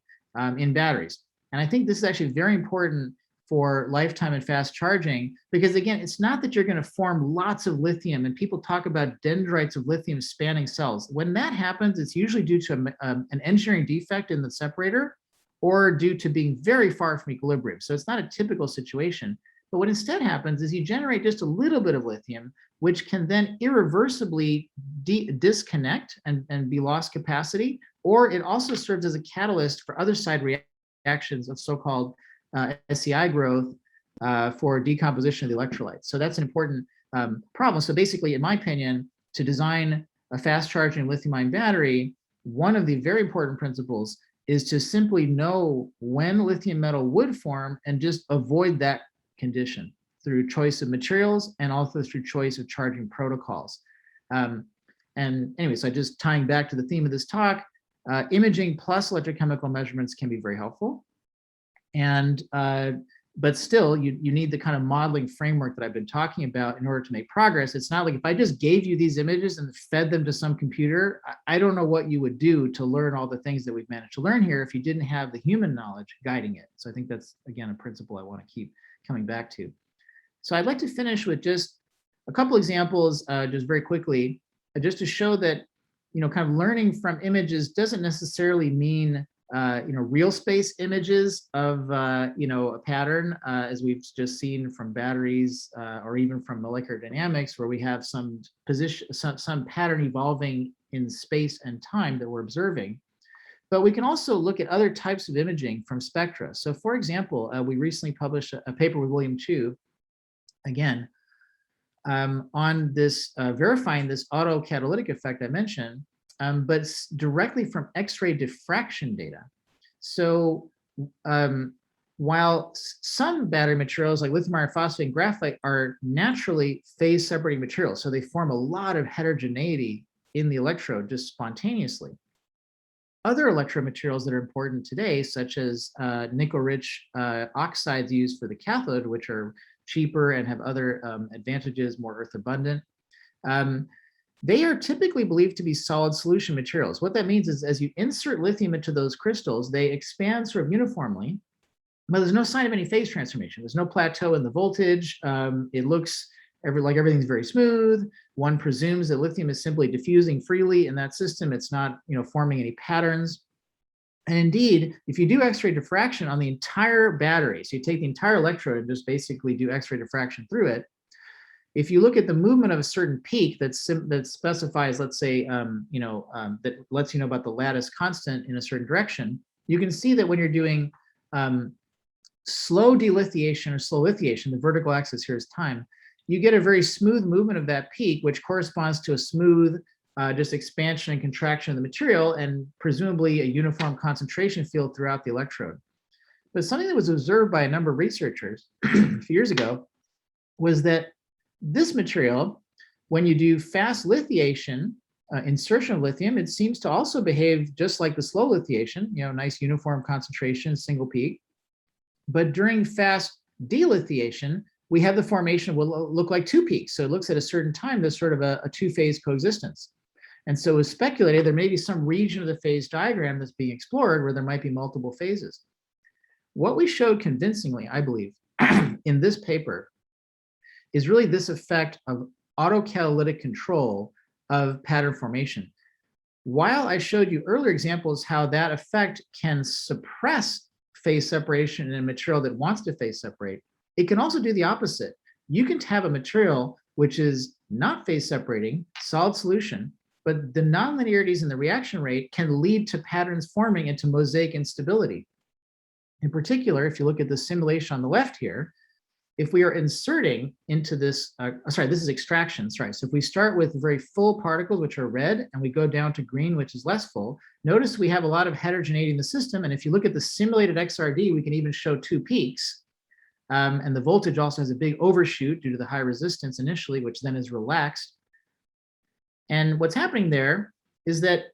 in batteries. And I think this is actually very important for lifetime and fast charging, because again, it's not that you're going to form lots of lithium, and people talk about dendrites of lithium spanning cells. When that happens, it's usually due to an engineering defect in the separator or due to being very far from equilibrium. So it's not a typical situation. But what instead happens is you generate just a little bit of lithium, which can then irreversibly disconnect and be lost capacity, or it also serves as a catalyst for other side reactions of so-called SEI growth for decomposition of the electrolytes. So that's an important problem. So basically, in my opinion, to design a fast charging lithium-ion battery, one of the very important principles is to simply know when lithium metal would form and just avoid that condition through choice of materials and also through choice of charging protocols. And anyway, so just tying back to the theme of this talk, imaging plus electrochemical measurements can be very helpful. And but still, you need the kind of modeling framework that I've been talking about in order to make progress. It's not like if I just gave you these images and fed them to some computer, I don't know what you would do to learn all the things that we've managed to learn here if you didn't have the human knowledge guiding it. So I think that's, again, a principle I want to keep coming back to. So I'd like to finish with just a couple examples, just very quickly, just to show that, kind of learning from images doesn't necessarily mean real space images of, a pattern, as we've just seen from batteries or even from molecular dynamics, where we have some pattern evolving in space and time that we're observing. But we can also look at other types of imaging from spectra. So for example, we recently published a paper with William Chu, again, on this verifying this autocatalytic effect I mentioned, but directly from X-ray diffraction data. So while some battery materials like lithium iron phosphate and graphite are naturally phase separating materials, so they form a lot of heterogeneity in the electrode just spontaneously. Other electrode materials that are important today, such as nickel-rich oxides used for the cathode, which are cheaper and have other advantages, more earth abundant, they are typically believed to be solid solution materials. What that means is as you insert lithium into those crystals, they expand sort of uniformly, but there's no sign of any phase transformation. There's no plateau in the voltage. It looks like everything's very smooth. One presumes that lithium is simply diffusing freely in that system. It's not, forming any patterns. And indeed, if you do X-ray diffraction on the entire battery, so you take the entire electrode and just basically do X-ray diffraction through it, if you look at the movement of a certain peak that specifies, let's say, that lets you know about the lattice constant in a certain direction, you can see that when you're doing slow delithiation or slow lithiation, the vertical axis here is time, you get a very smooth movement of that peak, which corresponds to a smooth just expansion and contraction of the material, and presumably a uniform concentration field throughout the electrode. But something that was observed by a number of researchers a few years ago was that this material, when you do fast lithiation, insertion of lithium, it seems to also behave just like the slow lithiation, nice uniform concentration, single peak. But during fast delithiation, we have the formation will look like two peaks. So it looks at a certain time, there's sort of a two-phase coexistence. And so it was speculated there may be some region of the phase diagram that's being explored where there might be multiple phases. What we showed convincingly, I believe, in this paper is really this effect of autocatalytic control of pattern formation. While I showed you earlier examples how that effect can suppress phase separation in a material that wants to phase separate, it can also do the opposite. You can have a material which is not phase separating, solid solution, but the nonlinearities in the reaction rate can lead to patterns forming into Mosaic instability. In particular, if you look at the simulation on the left here, if we are inserting into this, this is extraction, sorry. So if we start with very full particles, which are red, and we go down to green, which is less full, notice we have a lot of heterogeneity in the system. And if you look at the simulated XRD, we can even show two peaks. And the voltage also has a big overshoot due to the high resistance initially, which then is relaxed. And what's happening there is that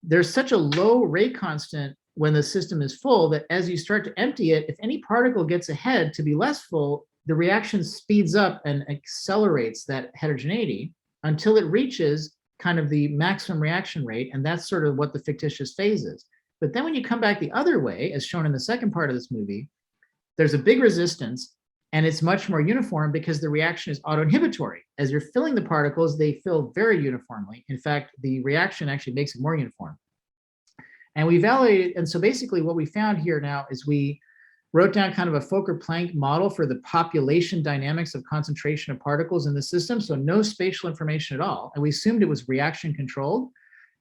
there's such a low rate constant when the system is full that as you start to empty it, if any particle gets ahead to be less full, the reaction speeds up and accelerates that heterogeneity until it reaches kind of the maximum reaction rate. And that's sort of what the fictitious phase is. But then when you come back the other way, as shown in the second part of this movie, there's a big resistance and it's much more uniform because the reaction is autoinhibitory. As you're filling the particles, they fill very uniformly. In fact, the reaction actually makes it more uniform. And we validated, and so basically what we found here now is we wrote down kind of a Fokker-Planck model for the population dynamics of concentration of particles in the system, so no spatial information at all. And we assumed it was reaction controlled.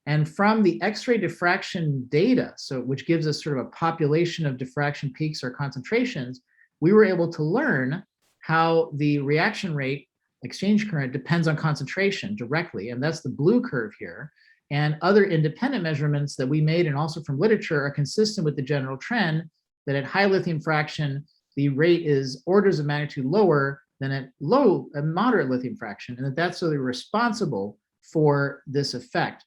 And from the X-ray diffraction data, so which gives us sort of a population of diffraction peaks or concentrations, we were able to learn how the reaction rate exchange current depends on concentration directly. And that's the blue curve here. And other independent measurements that we made and also from literature are consistent with the general trend that at high lithium fraction, the rate is orders of magnitude lower than at moderate lithium fraction, and that's really responsible for this effect.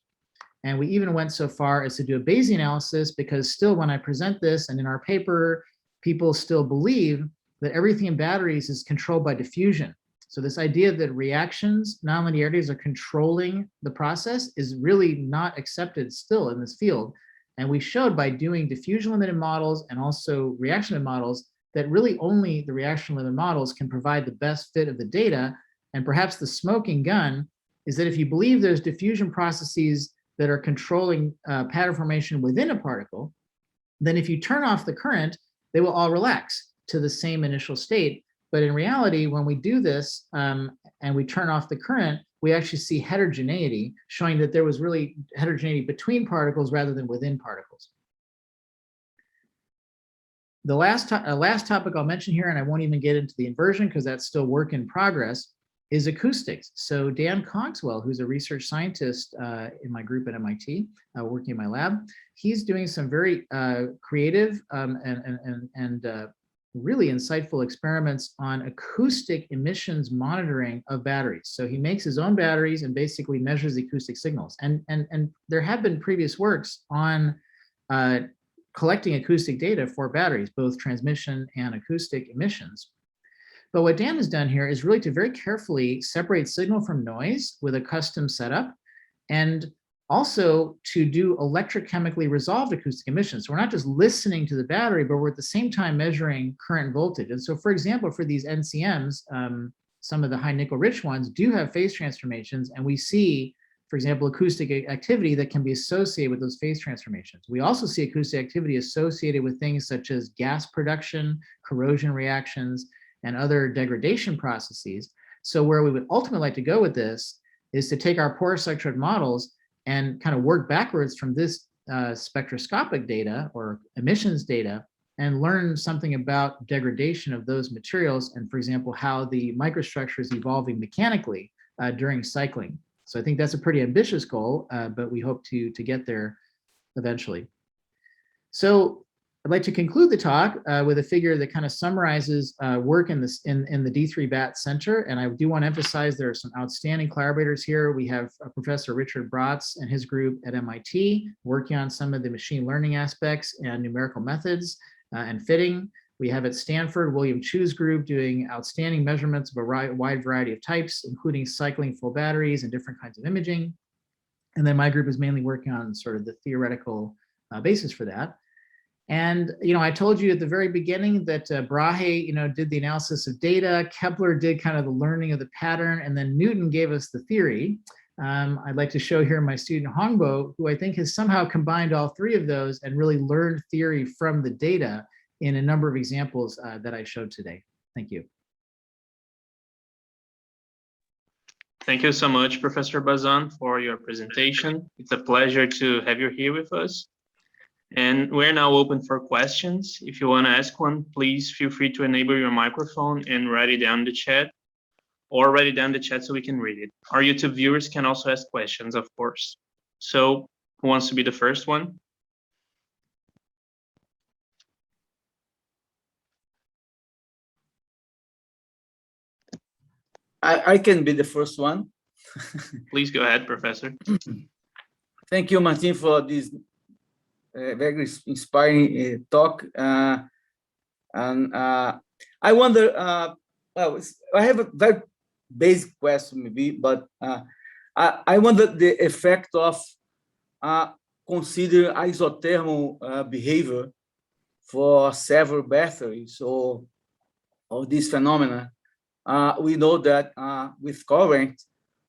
And we even went so far as to do a Bayesian analysis because still when I present this and in our paper, people still believe that everything in batteries is controlled by diffusion. So this idea that reactions, nonlinearities are controlling the process is really not accepted still in this field. And we showed by doing diffusion limited models and also reaction limited models that really only the reaction limited models can provide the best fit of the data. And perhaps the smoking gun is that if you believe there's diffusion processes that are controlling pattern formation within a particle, then if you turn off the current, they will all relax to the same initial state. But in reality, when we do this and we turn off the current, we actually see heterogeneity, showing that there was really heterogeneity between particles rather than within particles. The last topic I'll mention here, and I won't even get into the inversion because that's still work in progress, is acoustics. So Dan Cogswell, who's a research scientist in my group at MIT, working in my lab, he's doing some very creative and really insightful experiments on acoustic emissions monitoring of batteries. So he makes his own batteries and basically measures the acoustic signals. And there have been previous works on collecting acoustic data for batteries, both transmission and acoustic emissions. But what Dan has done here is really to very carefully separate signal from noise with a custom setup, and also to do electrochemically resolved acoustic emissions. So we're not just listening to the battery, but we're at the same time measuring current voltage. And so, for example, for these NCMs, some of the high nickel rich ones do have phase transformations, and we see, for example, acoustic activity that can be associated with those phase transformations. We also see acoustic activity associated with things such as gas production, corrosion reactions, and other degradation processes. So where we would ultimately like to go with this is to take our porous electrode models and kind of work backwards from this spectroscopic data or emissions data and learn something about degradation of those materials and, for example, how the microstructure is evolving mechanically during cycling. So I think that's a pretty ambitious goal, but we hope to get there eventually. So I'd like to conclude the talk with a figure that kind of summarizes work in the D3 BAT Center. And I do want to emphasize there are some outstanding collaborators here. We have Professor Richard Bratz and his group at MIT working on some of the machine learning aspects and numerical methods and fitting. We have at Stanford, William Chu's group doing outstanding measurements of a wide variety of types, including cycling full batteries and different kinds of imaging. And then my group is mainly working on sort of the theoretical basis for that. And, I told you at the very beginning that Brahe, did the analysis of data, Kepler did kind of the learning of the pattern, and then Newton gave us the theory. I'd like to show here my student Hongbo, who I think has somehow combined all three of those and really learned theory from the data in a number of examples that I showed today. Thank you. Thank you so much, Professor Bazant, for your presentation. It's a pleasure to have you here with us. And we're now open for questions. If you want to ask one, please feel free to enable your microphone and write it down in the chat, or write it down in the chat so we can read it. Our YouTube viewers can also ask questions, of course. So who wants to be the first one? I can be the first one. Please go ahead, Professor. Thank you, Martin, for this very inspiring talk. I wonder, well, I have a very basic question maybe, but I wonder the effect of consider isothermal behavior for several batteries or this phenomena. We know that with current,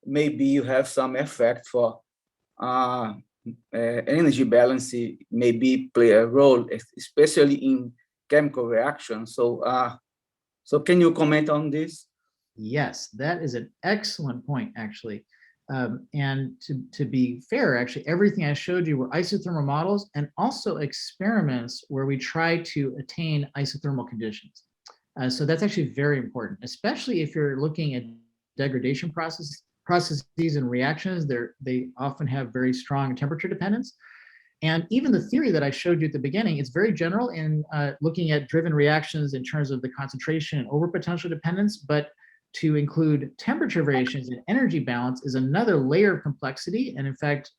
maybe you have some effect for energy balance, maybe play a role, especially in chemical reactions. So, so can you comment on this? Yes, that is an excellent point, actually. And to be fair, actually, everything I showed you were isothermal models and also experiments where we try to attain isothermal conditions. So that's actually very important, especially if you're looking at degradation processes and reactions. They often have very strong temperature dependence. And even the theory that I showed you at the beginning, it's very general in looking at driven reactions in terms of the concentration and overpotential dependence, but to include temperature variations and energy balance is another layer of complexity. And in fact,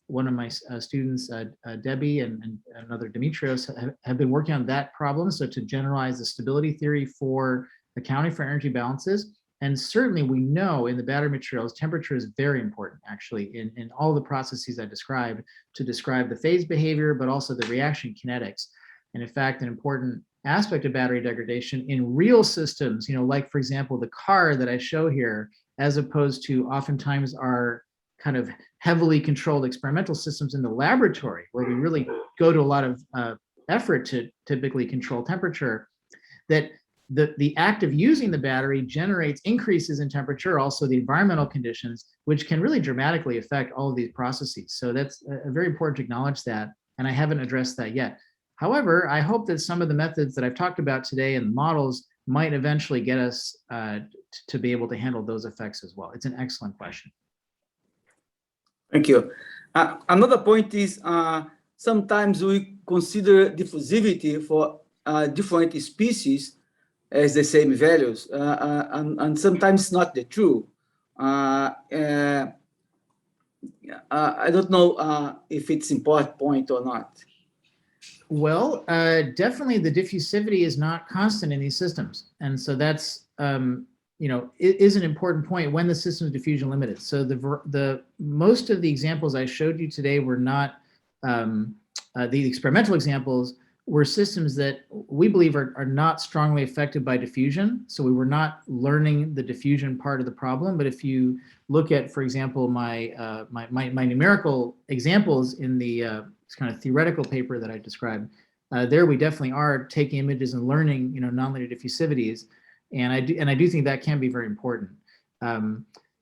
one of my students, Debbie and another Dimitrios, have been working on that problem. So to generalize the stability theory for accounting for energy balances. And certainly we know in the battery materials, temperature is very important actually in all the processes I described to describe the phase behavior, but also the reaction kinetics. And in fact, an important aspect of battery degradation in real systems, like for example, the car that I show here, as opposed to oftentimes our kind of heavily controlled experimental systems in the laboratory, where we really go to a lot of effort to typically control temperature, that the act of using the battery generates increases in temperature, also the environmental conditions, which can really dramatically affect all of these processes. So that's very important to acknowledge that, and I haven't addressed that yet. However, I hope that some of the methods that I've talked about today and models might eventually get us to be able to handle those effects as well. It's an excellent question. Thank you. Another point is sometimes we consider diffusivity for different species as the same values, and sometimes not the true. I don't know if it's important point or not. Well, definitely the diffusivity is not constant in these systems. And so that's, it is an important point when the system is diffusion limited. So the most of the examples I showed you today were not, the experimental examples were systems that we believe are not strongly affected by diffusion. So we were not learning the diffusion part of the problem. But if you look at, for example, my numerical examples in the kind of theoretical paper that I described, there we definitely are taking images and learning, nonlinear diffusivities. And I do think that can be very important.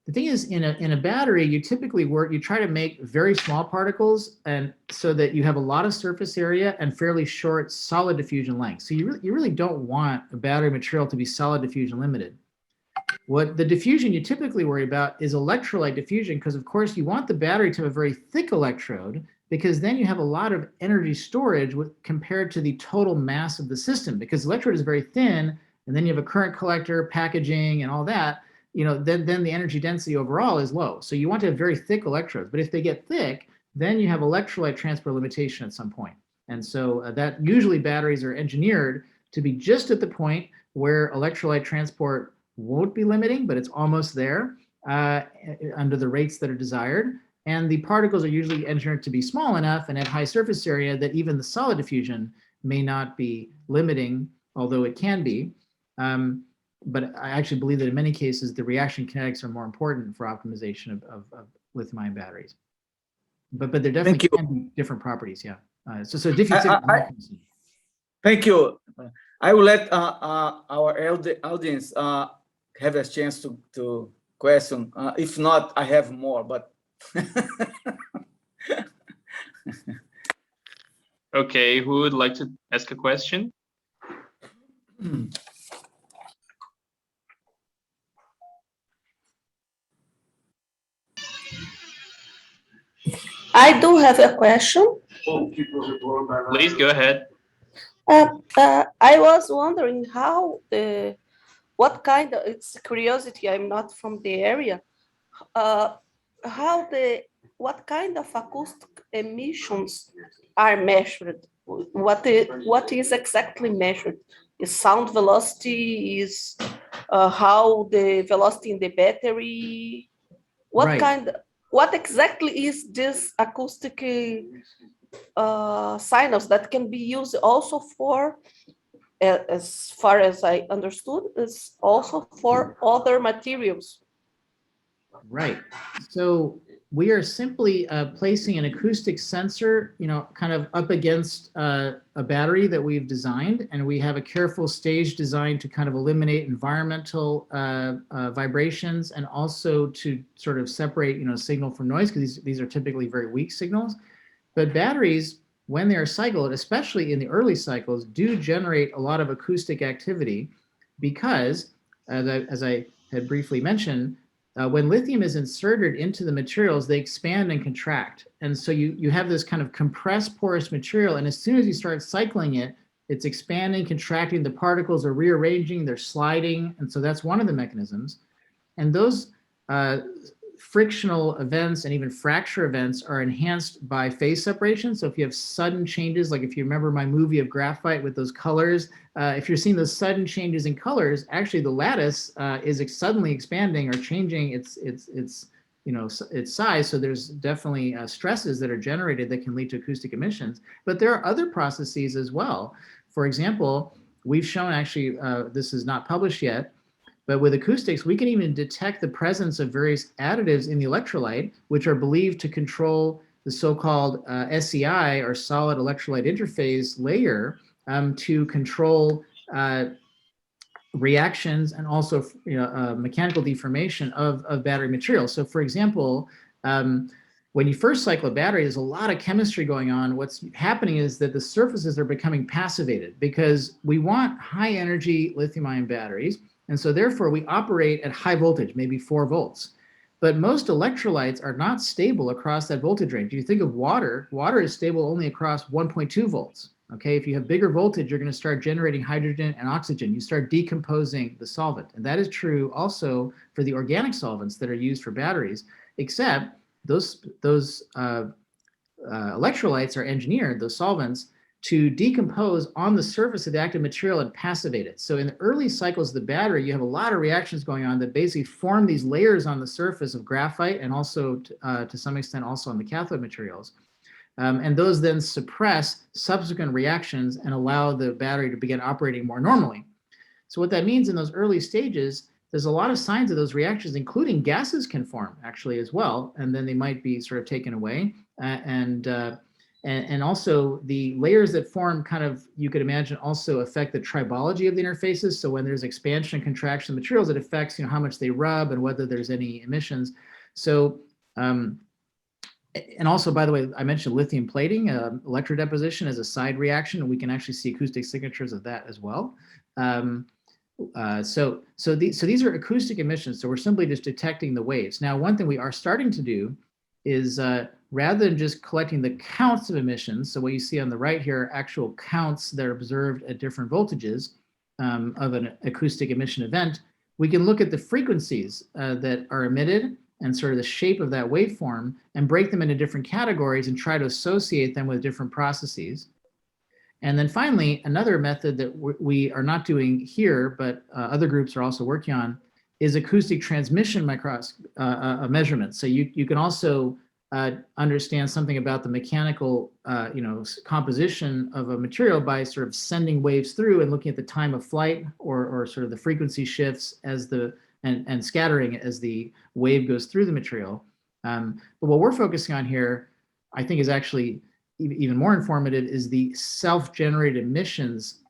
The thing is, in a battery, you typically you try to make very small particles, and so that you have a lot of surface area and fairly short solid diffusion length. So you really don't want a battery material to be solid diffusion limited. What the diffusion you typically worry about is electrolyte diffusion, because of course you want the battery to have a very thick electrode, because then you have a lot of energy storage compared to the total mass of the system, because the electrode is very thin, and then you have a current collector, packaging, and all that. Then the energy density overall is low. So you want to have very thick electrodes. But if they get thick, then you have electrolyte transport limitation at some point. And so that usually batteries are engineered to be just at the point where electrolyte transport won't be limiting, but it's almost there under the rates that are desired. And the particles are usually engineered to be small enough and have high surface area that even the solid diffusion may not be limiting, although it can be. But I actually believe that in many cases, the reaction kinetics are more important for optimization of lithium-ion batteries. But there definitely can be different properties, yeah. So diffusivity mechanism. Thank you. I will let our audience have a chance to question. If not, I have more, but. Okay, who would like to ask a question? I do have a question. Please go ahead. I was wondering what kind of, it's curiosity, I'm not from the area, what kind of acoustic emissions are measured? What is exactly measured? Is sound velocity, is how the velocity in the battery? What exactly is this acoustic signals that can be used also for, as far as I understood, is also for other materials? Right. So we are simply placing an acoustic sensor, kind of up against a battery that we've designed, and we have a careful stage design to kind of eliminate environmental vibrations, and also to sort of separate, signal from noise, because these are typically very weak signals. But batteries, when they are cycled, especially in the early cycles, do generate a lot of acoustic activity, because, as I had briefly mentioned, when lithium is inserted into the materials, they expand and contract. And so you have this kind of compressed porous material, and as soon as you start cycling it, it's expanding, contracting, the particles are rearranging, they're sliding, and so that's one of the mechanisms. And those frictional events and even fracture events are enhanced by phase separation. So if you have sudden changes, like if you remember my movie of Graphite with those colors, if you're seeing those sudden changes in colors, actually the lattice is suddenly expanding or changing its size. So there's definitely stresses that are generated that can lead to acoustic emissions. But there are other processes as well. For example, we've shown, actually, this is not published yet, but with acoustics, we can even detect the presence of various additives in the electrolyte, which are believed to control the so-called SEI, or solid electrolyte interface layer, to control reactions and also mechanical deformation of battery material. So for example, when you first cycle a battery, there's a lot of chemistry going on. What's happening is that the surfaces are becoming passivated, because we want high energy lithium-ion batteries. And so therefore we operate at high voltage, maybe 4 volts. But most electrolytes are not stable across that voltage range. You think of water, water is stable only across 1.2 volts. Okay, if you have bigger voltage, you're going to start generating hydrogen and oxygen. You start decomposing the solvent. And that is true also for the organic solvents that are used for batteries, except those electrolytes are engineered, those solvents, to decompose on the surface of the active material and passivate it. So in the early cycles of the battery, you have a lot of reactions going on that basically form these layers on the surface of graphite, and also to some extent also on the cathode materials. And those then suppress subsequent reactions and allow the battery to begin operating more normally. So what that means in those early stages, there's a lot of signs of those reactions, including gases can form actually as well, and then they might be sort of taken away. And also the layers that form kind of, you could imagine, also affect the tribology of the interfaces. So when there's expansion and contraction of materials, it affects how much they rub and whether there's any emissions. So, and also, by the way, I mentioned lithium plating, electrodeposition as a side reaction, and we can actually see acoustic signatures of that as well. So these are acoustic emissions. So we're simply just detecting the waves. Now, one thing we are starting to do is rather than just collecting the counts of emissions, so what you see on the right here are actual counts that are observed at different voltages of an acoustic emission event, we can look at the frequencies that are emitted and sort of the shape of that waveform and break them into different categories and try to associate them with different processes. And then finally, another method that we are not doing here, but other groups are also working on, is acoustic transmission measurements. So you can also understand something about the mechanical composition of a material by sort of sending waves through and looking at the time of flight or sort of the frequency shifts as and scattering as the wave goes through the material. But what we're focusing on here, I think, is actually even more informative, is the self-generated emissions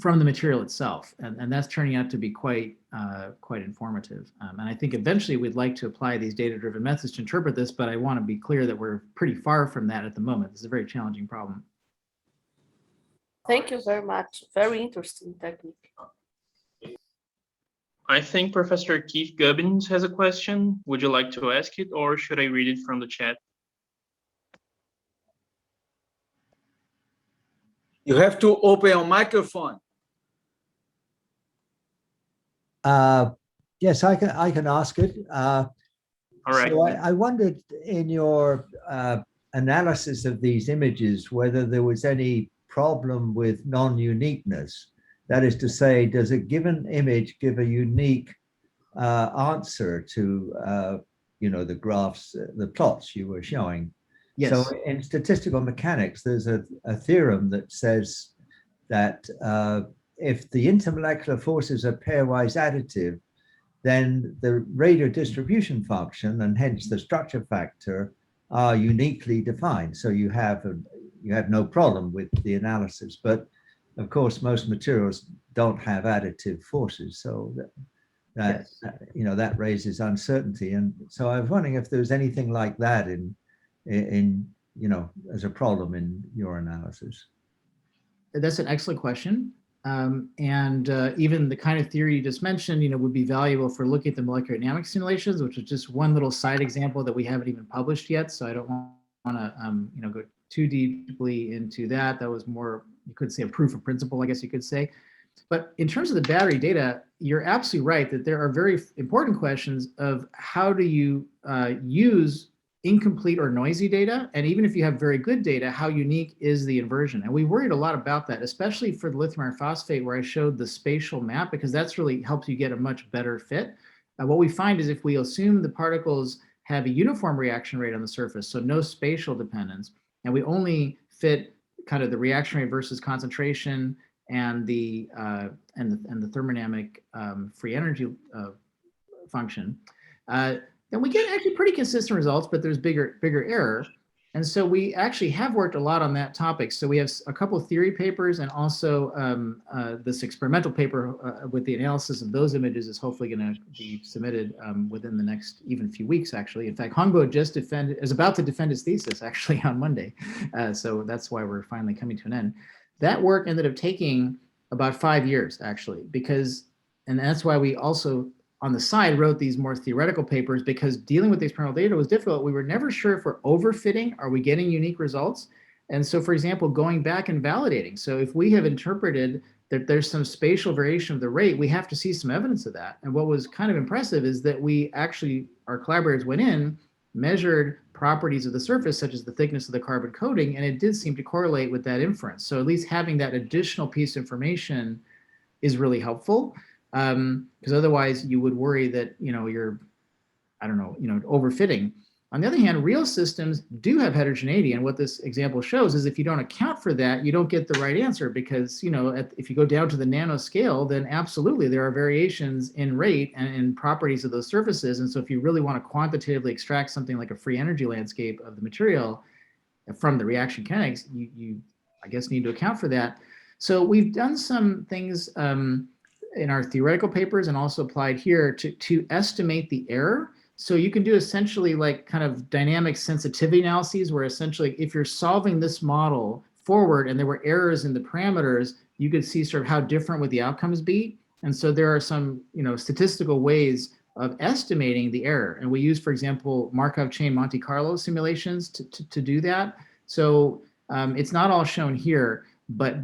from the material itself, and that's turning out to be quite informative. And I think eventually we'd like to apply these data-driven methods to interpret this, but I want to be clear that we're pretty far from that at the moment. This is a very challenging problem. Thank you very much. Very interesting technique. I think Professor Keith Gubbins has a question. Would you like to ask it, or should I read it from the chat? You have to open your microphone. Yes, I can ask it. All right. So I wondered, in your analysis of these images, whether there was any problem with non-uniqueness. That is to say, does a given image give a unique answer to the graphs, the plots you were showing? Yes. So in statistical mechanics, there's a theorem that says that if the intermolecular forces are pairwise additive, then the radial distribution function and hence the structure factor are uniquely defined. So you have no problem with the analysis. But of course, most materials don't have additive forces, so that that raises uncertainty. And so I was wondering if there was anything like that in as a problem in your analysis. That's an excellent question. And even the kind of theory you just mentioned, would be valuable for looking at the molecular dynamics simulations, which is just one little side example that we haven't even published yet. So I don't want to, go too deeply into that. That was more, you could say, a proof of principle, I guess you could say. But in terms of the battery data, you're absolutely right that there are very important questions of how do you use incomplete or noisy data, and even if you have very good data, how unique is the inversion? And we worried a lot about that, especially for the lithium iron phosphate, where I showed the spatial map, because that's really helps you get a much better fit. What we find is if we assume the particles have a uniform reaction rate on the surface, so no spatial dependence, and we only fit kind of the reaction rate versus concentration and the thermodynamic free energy function, then we get actually pretty consistent results, but there's bigger error. And so we actually have worked a lot on that topic. So we have a couple of theory papers, and also this experimental paper with the analysis of those images is hopefully going to be submitted within the next even few weeks, actually. In fact, Hongbo just is about to defend his thesis actually on Monday. So that's why we're finally coming to an end. That work ended up taking about 5 years, actually, and that's why we also on the side wrote these more theoretical papers, because dealing with the experimental data was difficult. We were never sure if we're overfitting, are we getting unique results? And so, for example, going back and validating. So if we have interpreted that there's some spatial variation of the rate, we have to see some evidence of that. And what was kind of impressive is that our collaborators went in, measured properties of the surface, such as the thickness of the carbon coating, and it did seem to correlate with that inference. So at least having that additional piece of information is really helpful. Because otherwise you would worry that, you're, overfitting. On the other hand, real systems do have heterogeneity. And what this example shows is if you don't account for that, you don't get the right answer, because, if you go down to the nanoscale, then absolutely there are variations in rate and in properties of those surfaces. And so if you really want to quantitatively extract something like a free energy landscape of the material, from the reaction kinetics, you I guess need to account for that. So we've done some things in our theoretical papers and also applied here to estimate the error. So you can do essentially like kind of dynamic sensitivity analyses where essentially if you're solving this model forward and there were errors in the parameters, you could see sort of how different would the outcomes be. And so there are some, statistical ways of estimating the error. And we use, for example, Markov chain Monte Carlo simulations to do that. So it's not all shown here, but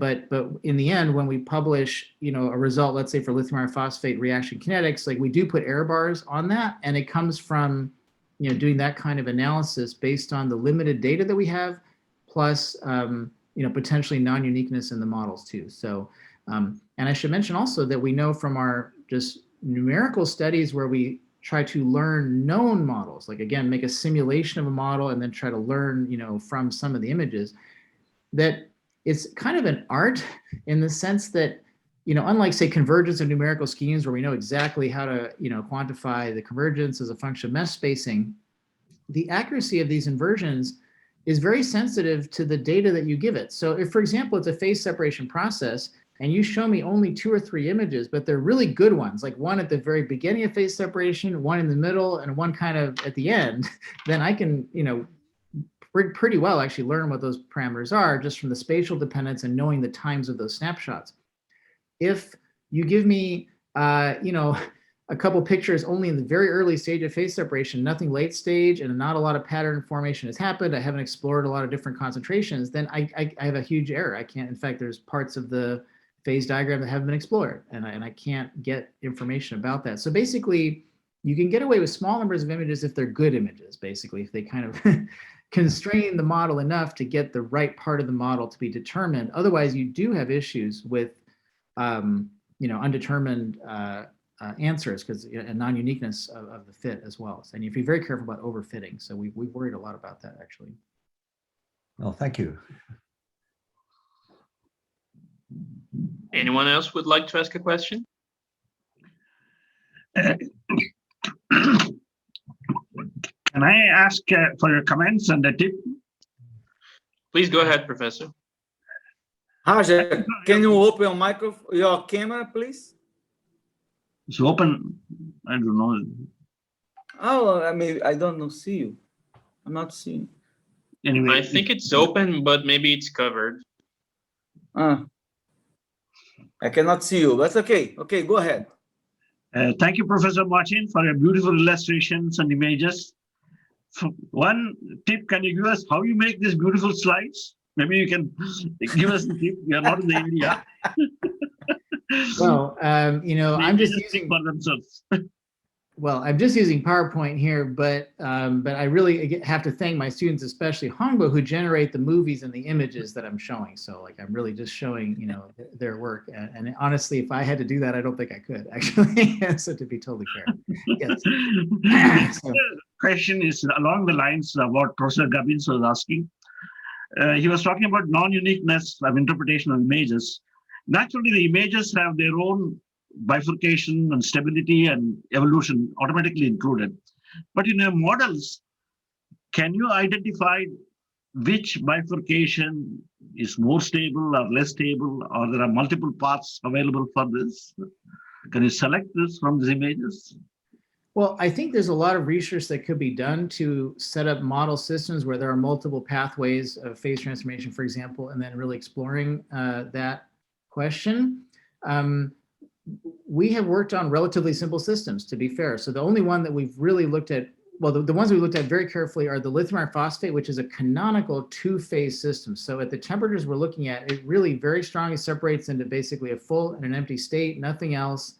in the end, when we publish, a result, let's say for lithium iron phosphate reaction kinetics, like we do put error bars on that, and it comes from, doing that kind of analysis based on the limited data that we have, plus, potentially non-uniqueness in the models too. So, and I should mention also that we know from our just numerical studies where we try to learn known models, like again, make a simulation of a model and then try to learn, from some of the images, that it's kind of an art in the sense that, unlike say convergence of numerical schemes where we know exactly how to, quantify the convergence as a function of mesh spacing, the accuracy of these inversions is very sensitive to the data that you give it. So if, for example, it's a phase separation process and you show me only 2 or 3 images, but they're really good ones, like one at the very beginning of phase separation, one in the middle, and one kind of at the end, then I can, pretty well actually learn what those parameters are just from the spatial dependence and knowing the times of those snapshots. If you give me, a couple pictures only in the very early stage of phase separation, nothing late stage, and not a lot of pattern formation has happened, I haven't explored a lot of different concentrations, then I have a huge error. I can't, in fact, there's parts of the phase diagram that haven't been explored, and I can't get information about that. So basically, you can get away with small numbers of images if they're good images, basically, if they kind of constrain the model enough to get the right part of the model to be determined. Otherwise, you do have issues with, undetermined answers because a non-uniqueness of the fit as well. And you have to be very careful about overfitting. So we've worried a lot about that actually. Well, thank you. Anyone else would like to ask a question? Can I ask for your comments and a tip? Please go ahead, Professor. Raja, can you open your camera, please? It's open. I don't know. Oh, I don't know. See you. I'm not seeing. Anyway, I think it's open, but maybe it's covered. I cannot see you. That's okay. Okay, go ahead. Thank you, Professor Martin, for your beautiful illustrations and images. One tip, can you give us how you make these beautiful slides? Maybe you can give us a tip. We are not in the area. Well, I'm just using for themselves. Well, I'm just using PowerPoint here, but I really have to thank my students, especially Hongbo, who generate the movies and the images that I'm showing. So like, I'm really just showing, their work. And honestly, if I had to do that, I don't think I could actually. So to be totally fair. Yes. So, the question is along the lines of what Professor Gubbins was asking. He was talking about non-uniqueness of interpretation of images. Naturally, the images have their own bifurcation and stability and evolution automatically included. But in your models, can you identify which bifurcation is more stable or less stable, or there are multiple paths available for this? Can you select this from these images? Well, I think there's a lot of research that could be done to set up model systems where there are multiple pathways of phase transformation, for example, and then really exploring that question. We have worked on relatively simple systems, to be fair. So the only one that we've really looked at, well, the ones we looked at very carefully are the lithium iron phosphate, which is a canonical 2-phase system. So at the temperatures we're looking at, it really very strongly separates into basically a full and an empty state, nothing else.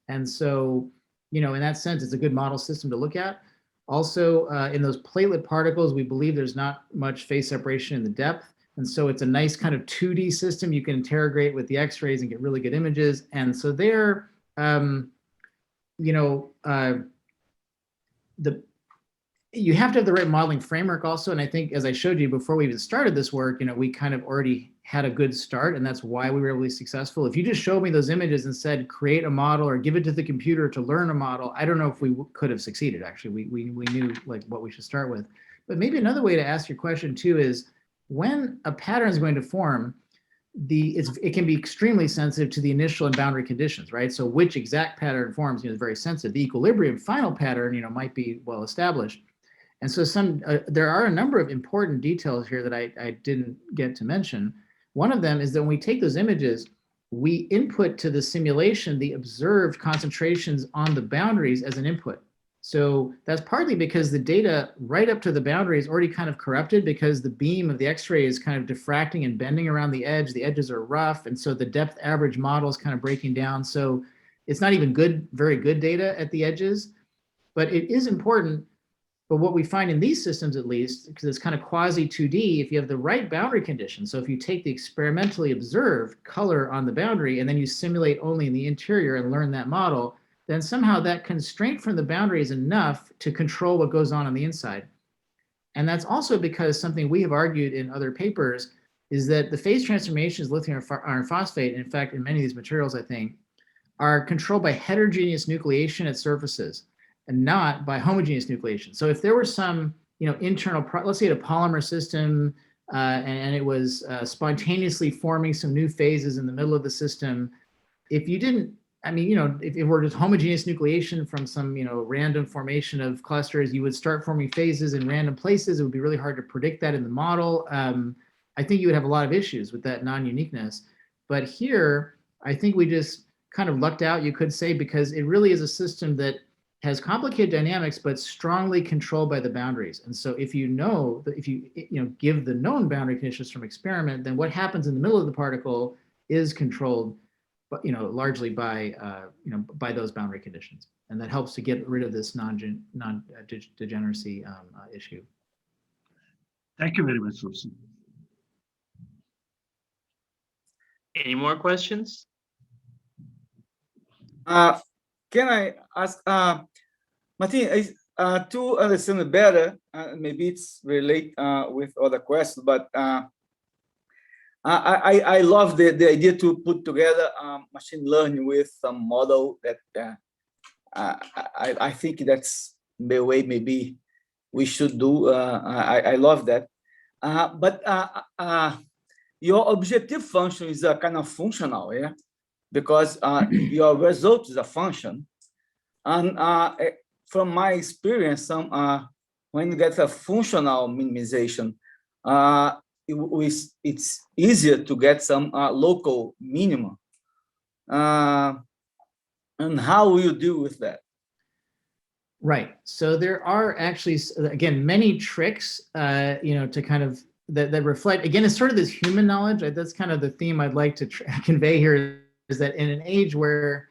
And so, in that sense, it's a good model system to look at. Also, in those platelet particles, we believe there's not much phase separation in the depth. And so it's a nice kind of 2D system you can interrogate with the X-rays and get really good images. And so there, you have to have the right modeling framework also. And I think, as I showed you before we even started this work, we kind of already had a good start, and that's why we were really successful. If you just showed me those images and said, create a model or give it to the computer to learn a model, I don't know if we could have succeeded. Actually, we knew like what we should start with. But maybe another way to ask your question too is, when a pattern is going to form, it can be extremely sensitive to the initial and boundary conditions, right? So which exact pattern forms is very sensitive. The equilibrium final pattern, might be well established. And so there are a number of important details here that I didn't get to mention. One of them is that when we take those images, we input to the simulation the observed concentrations on the boundaries as an input. So that's partly because the data right up to the boundary is already kind of corrupted because the beam of the X-ray is kind of diffracting and bending around the edge. The edges are rough. And so the depth average model is kind of breaking down. So it's not even very good data at the edges, but it is important. But what we find in these systems, at least, because it's kind of quasi 2D, if you have the right boundary conditions, so if you take the experimentally observed color on the boundary and then you simulate only in the interior and learn that model, then somehow that constraint from the boundary is enough to control what goes on the inside. And that's also because something we have argued in other papers is that the phase transformations of lithium iron phosphate, in fact, in many of these materials, I think, are controlled by heterogeneous nucleation at surfaces and not by homogeneous nucleation. So if there were some, internal, let's say a polymer system, and it was spontaneously forming some new phases in the middle of the system, if you didn't, if it were just homogeneous nucleation from some, random formation of clusters, you would start forming phases in random places. It would be really hard to predict that in the model. I think you would have a lot of issues with that non-uniqueness. But here, I think we just kind of lucked out, you could say, because it really is a system that has complicated dynamics, but strongly controlled by the boundaries. And so if you know that if you give the known boundary conditions from experiment, then what happens in the middle of the particle is controlled, but largely by by those boundary conditions, and that helps to get rid of this non-degeneracy issue. Thank you very much, Professor. Any more questions? Can I ask, Martin, to understand it better, maybe it's relate with other questions, but I love the idea to put together machine learning with some model that I think that's the way maybe we should do. I love that. But your objective function is a kind of functional, yeah? Because your result is a function. And from my experience, when you get a functional minimization, it's easier to get some local minimum. And how will you deal with that? Right. So there are actually, again, many tricks, to kind of that reflect, again, it's sort of this human knowledge. That's kind of the theme I'd like to convey here, is that in an age where,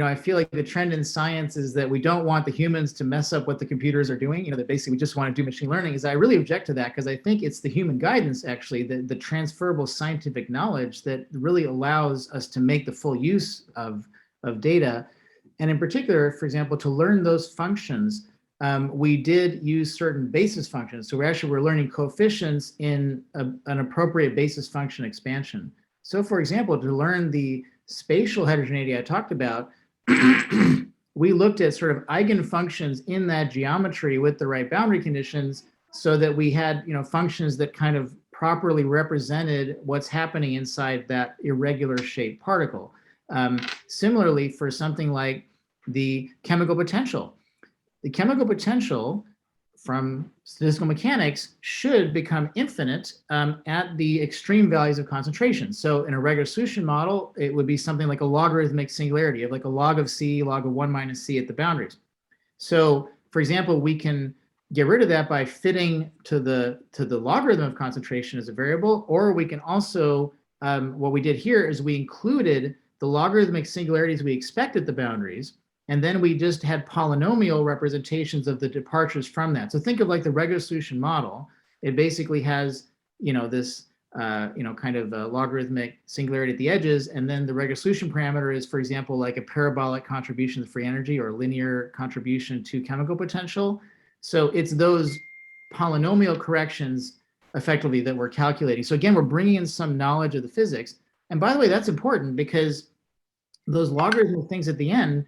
I feel like the trend in science is that we don't want the humans to mess up what the computers are doing, that basically we just want to do machine learning, is I really object to that, because I think it's the human guidance, actually, the transferable scientific knowledge that really allows us to make the full use of data. And in particular, for example, to learn those functions, we did use certain basis functions. So we're learning coefficients in an appropriate basis function expansion. So for example, to learn the spatial heterogeneity I talked about, we looked at sort of eigenfunctions in that geometry with the right boundary conditions, so that we had functions that kind of properly represented what's happening inside that irregular shaped particle. Similarly, for something like the chemical potential. The chemical potential from statistical mechanics should become infinite at the extreme values of concentration. So in a regular solution model, it would be something like a logarithmic singularity of like a log of C, log of 1 minus C at the boundaries. So for example, we can get rid of that by fitting to the logarithm of concentration as a variable, or we can also, what we did here is we included the logarithmic singularities we expect at the boundaries, and then we just had polynomial representations of the departures from that. So think of like the regular solution model. It basically has, this, kind of a logarithmic singularity at the edges. And then the regular solution parameter is, for example, like a parabolic contribution to free energy or a linear contribution to chemical potential. So it's those polynomial corrections effectively that we're calculating. So again, we're bringing in some knowledge of the physics. And by the way, that's important because those logarithmic things at the end,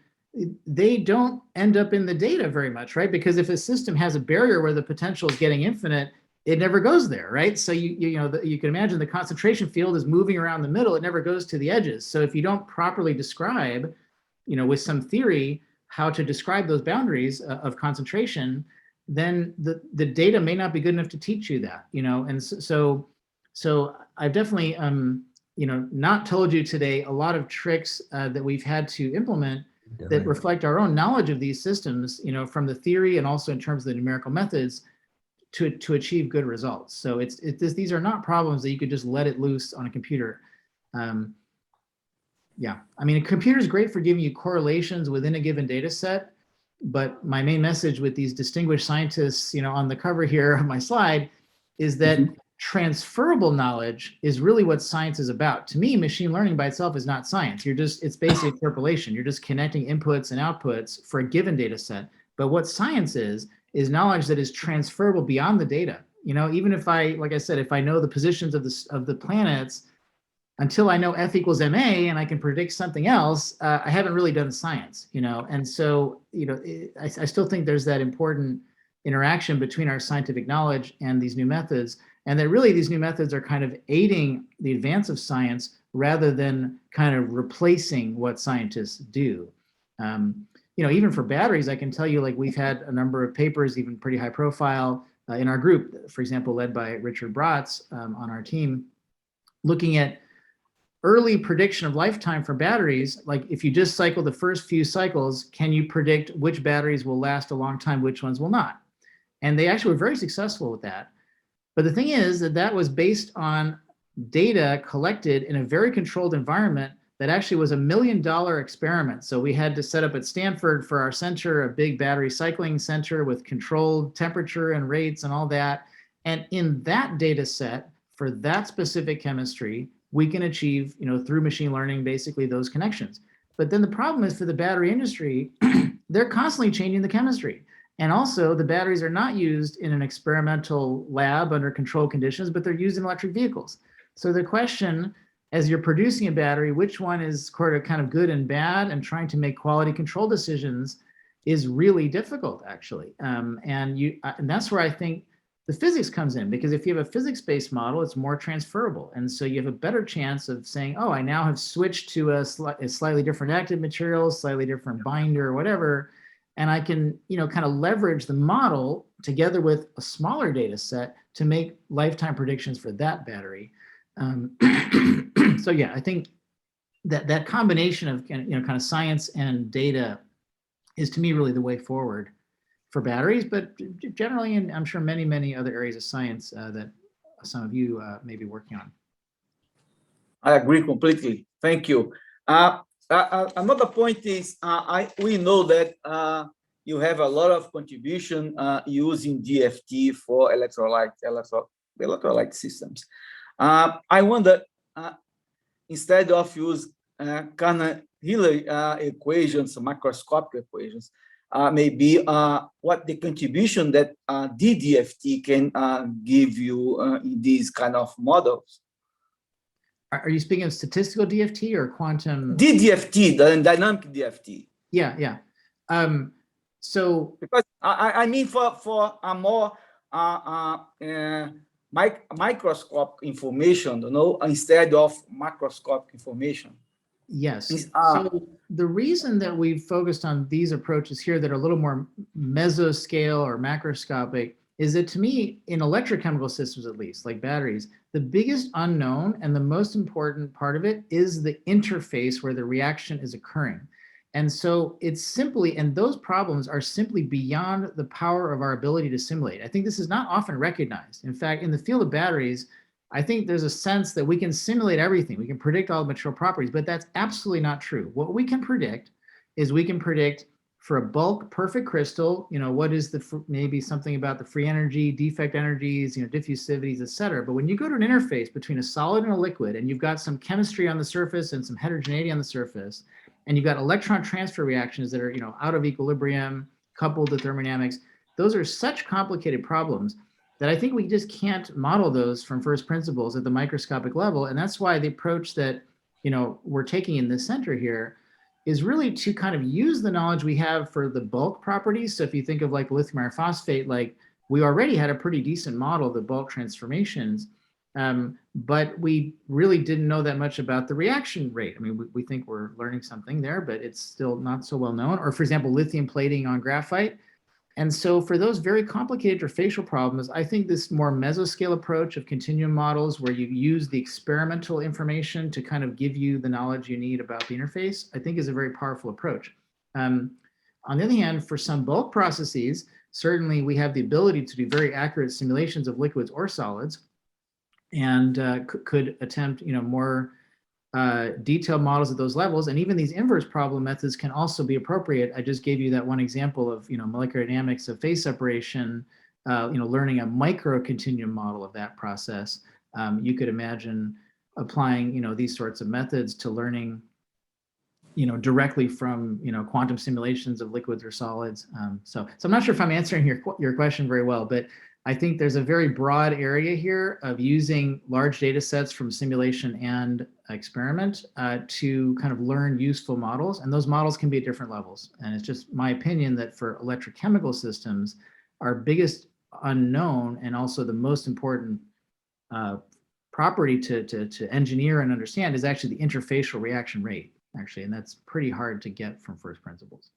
they don't end up in the data very much, right? Because if a system has a barrier where the potential is getting infinite, it never goes there, right? So you can imagine the concentration field is moving around the middle. It never goes to the edges. So if you don't properly describe, with some theory, how to describe those boundaries of concentration, then the data may not be good enough to teach you that, And so I've definitely, not told you today a lot of tricks that we've had to implement that reflect our own knowledge of these systems, from the theory and also in terms of the numerical methods to achieve good results. So these are not problems that you could just let it loose on a computer. Yeah, I mean, a computer is great for giving you correlations within a given data set, but my main message with these distinguished scientists, on the cover here of my slide, is that transferable knowledge is really what science is about. To me, machine learning by itself is not science. It's basically interpolation. You're just connecting inputs and outputs for a given data set. But what science is knowledge that is transferable beyond the data. Even if like I said, if I know the positions of the planets, until I know F equals ma and I can predict something else, I haven't really done science, And so, I still think there's that important interaction between our scientific knowledge and these new methods, and that really these new methods are kind of aiding the advance of science rather than kind of replacing what scientists do. Even for batteries, I can tell you, like, we've had a number of papers, even pretty high profile, in our group, for example, led by Richard Bratz on our team, looking at early prediction of lifetime for batteries. Like, if you just cycle the first few cycles, can you predict which batteries will last a long time, which ones will not? And they actually were very successful with that. But the thing is that was based on data collected in a very controlled environment that actually was $1 million experiment. So we had to set up at Stanford for our center, a big battery cycling center with controlled temperature and rates and all that. And in that data set, for that specific chemistry, we can achieve, through machine learning, basically those connections. But then the problem is, for the battery industry, they're constantly changing the chemistry. And also, the batteries are not used in an experimental lab under controlled conditions, but they're used in electric vehicles. So the question, as you're producing a battery, which one is kind of good and bad, and trying to make quality control decisions is really difficult, actually. And that's where I think the physics comes in, because if you have a physics-based model, it's more transferable. And so you have a better chance of saying, oh, I now have switched to a slightly different active material, slightly different binder, or whatever. And I can, kind of leverage the model together with a smaller data set to make lifetime predictions for that battery. So yeah, I think that combination of, kind of science and data is, to me, really the way forward for batteries, but generally, and I'm sure many, many other areas of science that some of you may be working on. I agree completely. Thank you. Another point is, we know that you have a lot of contribution using DFT for electrolyte systems. I wonder, instead of use Hillary equations, macroscopic equations, maybe what the contribution that DDFT can give you in these kind of models. Are you speaking of statistical DFT or quantum? DDFT, the dynamic DFT. Yeah. So because I mean for a more microscopic information, instead of macroscopic information. Yes. So the reason that we've focused on these approaches here that are a little more mesoscale or macroscopic is that, to me, in electrochemical systems, at least, like batteries, the biggest unknown and the most important part of it is the interface where the reaction is occurring. And so it's simply, and those problems are simply beyond the power of our ability to simulate. I think this is not often recognized. In fact, in the field of batteries, I think there's a sense that we can simulate everything. We can predict all the material properties, but that's absolutely not true. What we can predict is we can predict for a bulk perfect crystal, what is maybe something about the free energy, defect energies, diffusivities, et cetera. But when you go to an interface between a solid and a liquid, and you've got some chemistry on the surface and some heterogeneity on the surface, and you've got electron transfer reactions that are, out of equilibrium, coupled to thermodynamics, those are such complicated problems that I think we just can't model those from first principles at the microscopic level. And that's why the approach that, we're taking in this center here is really to kind of use the knowledge we have for the bulk properties. So if you think of like lithium iron phosphate, like we already had a pretty decent model of the bulk transformations, but we really didn't know that much about the reaction rate. I mean, we think we're learning something there, but it's still not so well known. Or for example, lithium plating on graphite. And so for those very complicated interfacial problems, I think this more mesoscale approach of continuum models where you use the experimental information to kind of give you the knowledge you need about the interface, I think is a very powerful approach. On the other hand, for some bulk processes, certainly we have the ability to do very accurate simulations of liquids or solids, and could attempt more detailed models at those levels. And even these inverse problem methods can also be appropriate. I just gave you that one example of molecular dynamics of phase separation, learning a micro continuum model of that process. You could imagine applying these sorts of methods to learning directly from quantum simulations of liquids or solids. So I'm not sure if I'm answering your question very well, but I think there's a very broad area here of using large data sets from simulation and experiment to kind of learn useful models. And those models can be at different levels. And it's just my opinion that for electrochemical systems, our biggest unknown and also the most important property to engineer and understand is actually the interfacial reaction rate, actually. And that's pretty hard to get from first principles.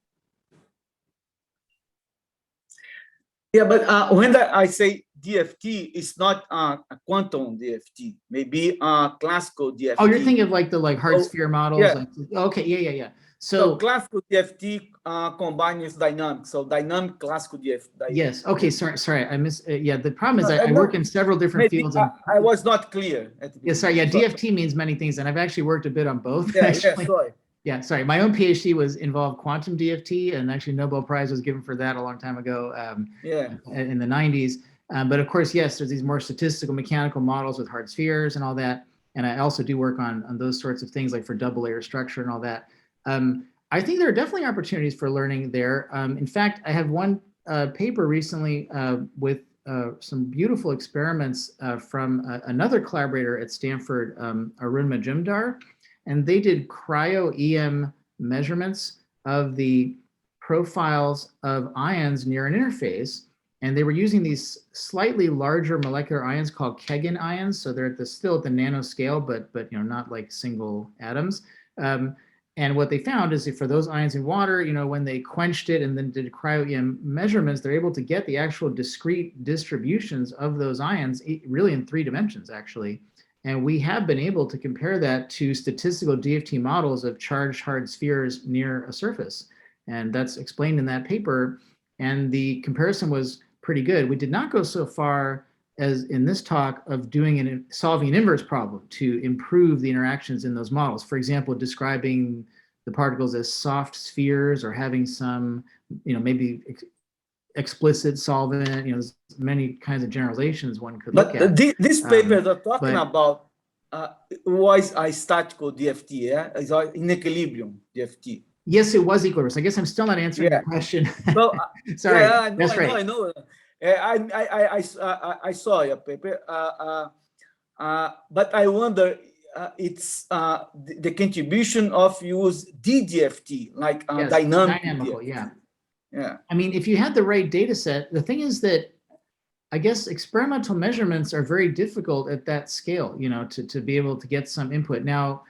Yeah, but when I say DFT, it's not a quantum DFT, maybe a classical DFT. Oh, you're thinking of like the hard sphere models? Yeah. Okay, yeah. So classical DFT combined with dynamic. So dynamic classical DFT. Yes. Okay. Sorry. I missed. Yeah. The problem is I work in several different fields. I was not clear. Yeah. Sorry. Yeah. DFT means many things, and I've actually worked a bit on both. Yeah. Actually. Yeah. Sorry. Yeah. Sorry. My own PhD involved quantum DFT, and actually Nobel Prize was given for that a long time ago. In the 90s. But of course, yes, there's these more statistical mechanical models with hard spheres and all that. And I also do work on those sorts of things, like for double layer structure and all that. I think there are definitely opportunities for learning there. In fact, I have one paper recently with some beautiful experiments from another collaborator at Stanford, Arun Majumdar, and they did cryo-EM measurements of the profiles of ions near an interface. And they were using these slightly larger molecular ions called Keggin ions. So they're still at the nanoscale, but not like single atoms. And what they found is that for those ions in water, when they quenched it and then did cryo-EM measurements, they're able to get the actual discrete distributions of those ions really in 3 dimensions, actually. And we have been able to compare that to statistical DFT models of charged hard spheres near a surface. And that's explained in that paper. And the comparison was pretty good. We did not go so far as in this talk of solving an inverse problem to improve the interactions in those models. For example, describing the particles as soft spheres or having some, maybe explicit solvent. There's many kinds of generalizations one could look at. This paper they're talking about was a statical DFT, yeah? It's in equilibrium DFT. Yes, it was equilibrium. So I guess I'm still not answering your question. Well, sorry. Yeah, That's right. I know. I saw your paper, but I wonder it's the contribution of use DDFT, like yes, dynamical. Yeah. I mean, if you had the right data set, the thing is that I guess experimental measurements are very difficult at that scale, to be able to get some input. Now,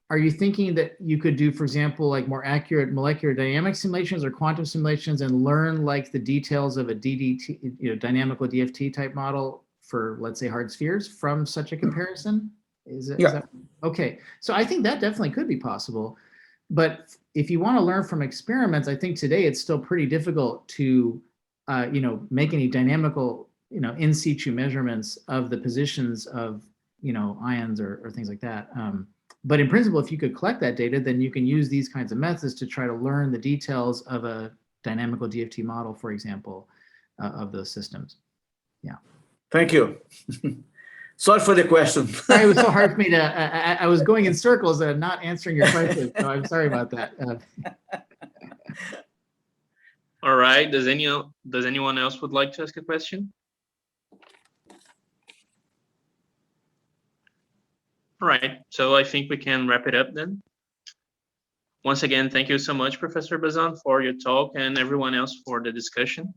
are you thinking that you could do, for example, like more accurate molecular dynamic simulations or quantum simulations and learn like the details of a DDT, dynamical DFT type model for, let's say, hard spheres from such a comparison? Is that okay? So I think that definitely could be possible. But if you want to learn from experiments, I think today it's still pretty difficult to, make any dynamical, in situ measurements of the positions of, ions or things like that. But in principle, if you could collect that data, then you can use these kinds of methods to try to learn the details of a dynamical DFT model, for example, of those systems. Yeah. Thank you. Sorry for the question. It was so hard for me to, I was going in circles and not answering your question, so I'm sorry about that. All right, does anyone else would like to ask a question? All right, so I think we can wrap it up then. Once again, thank you so much, Professor Bazant, for your talk and everyone else for the discussion.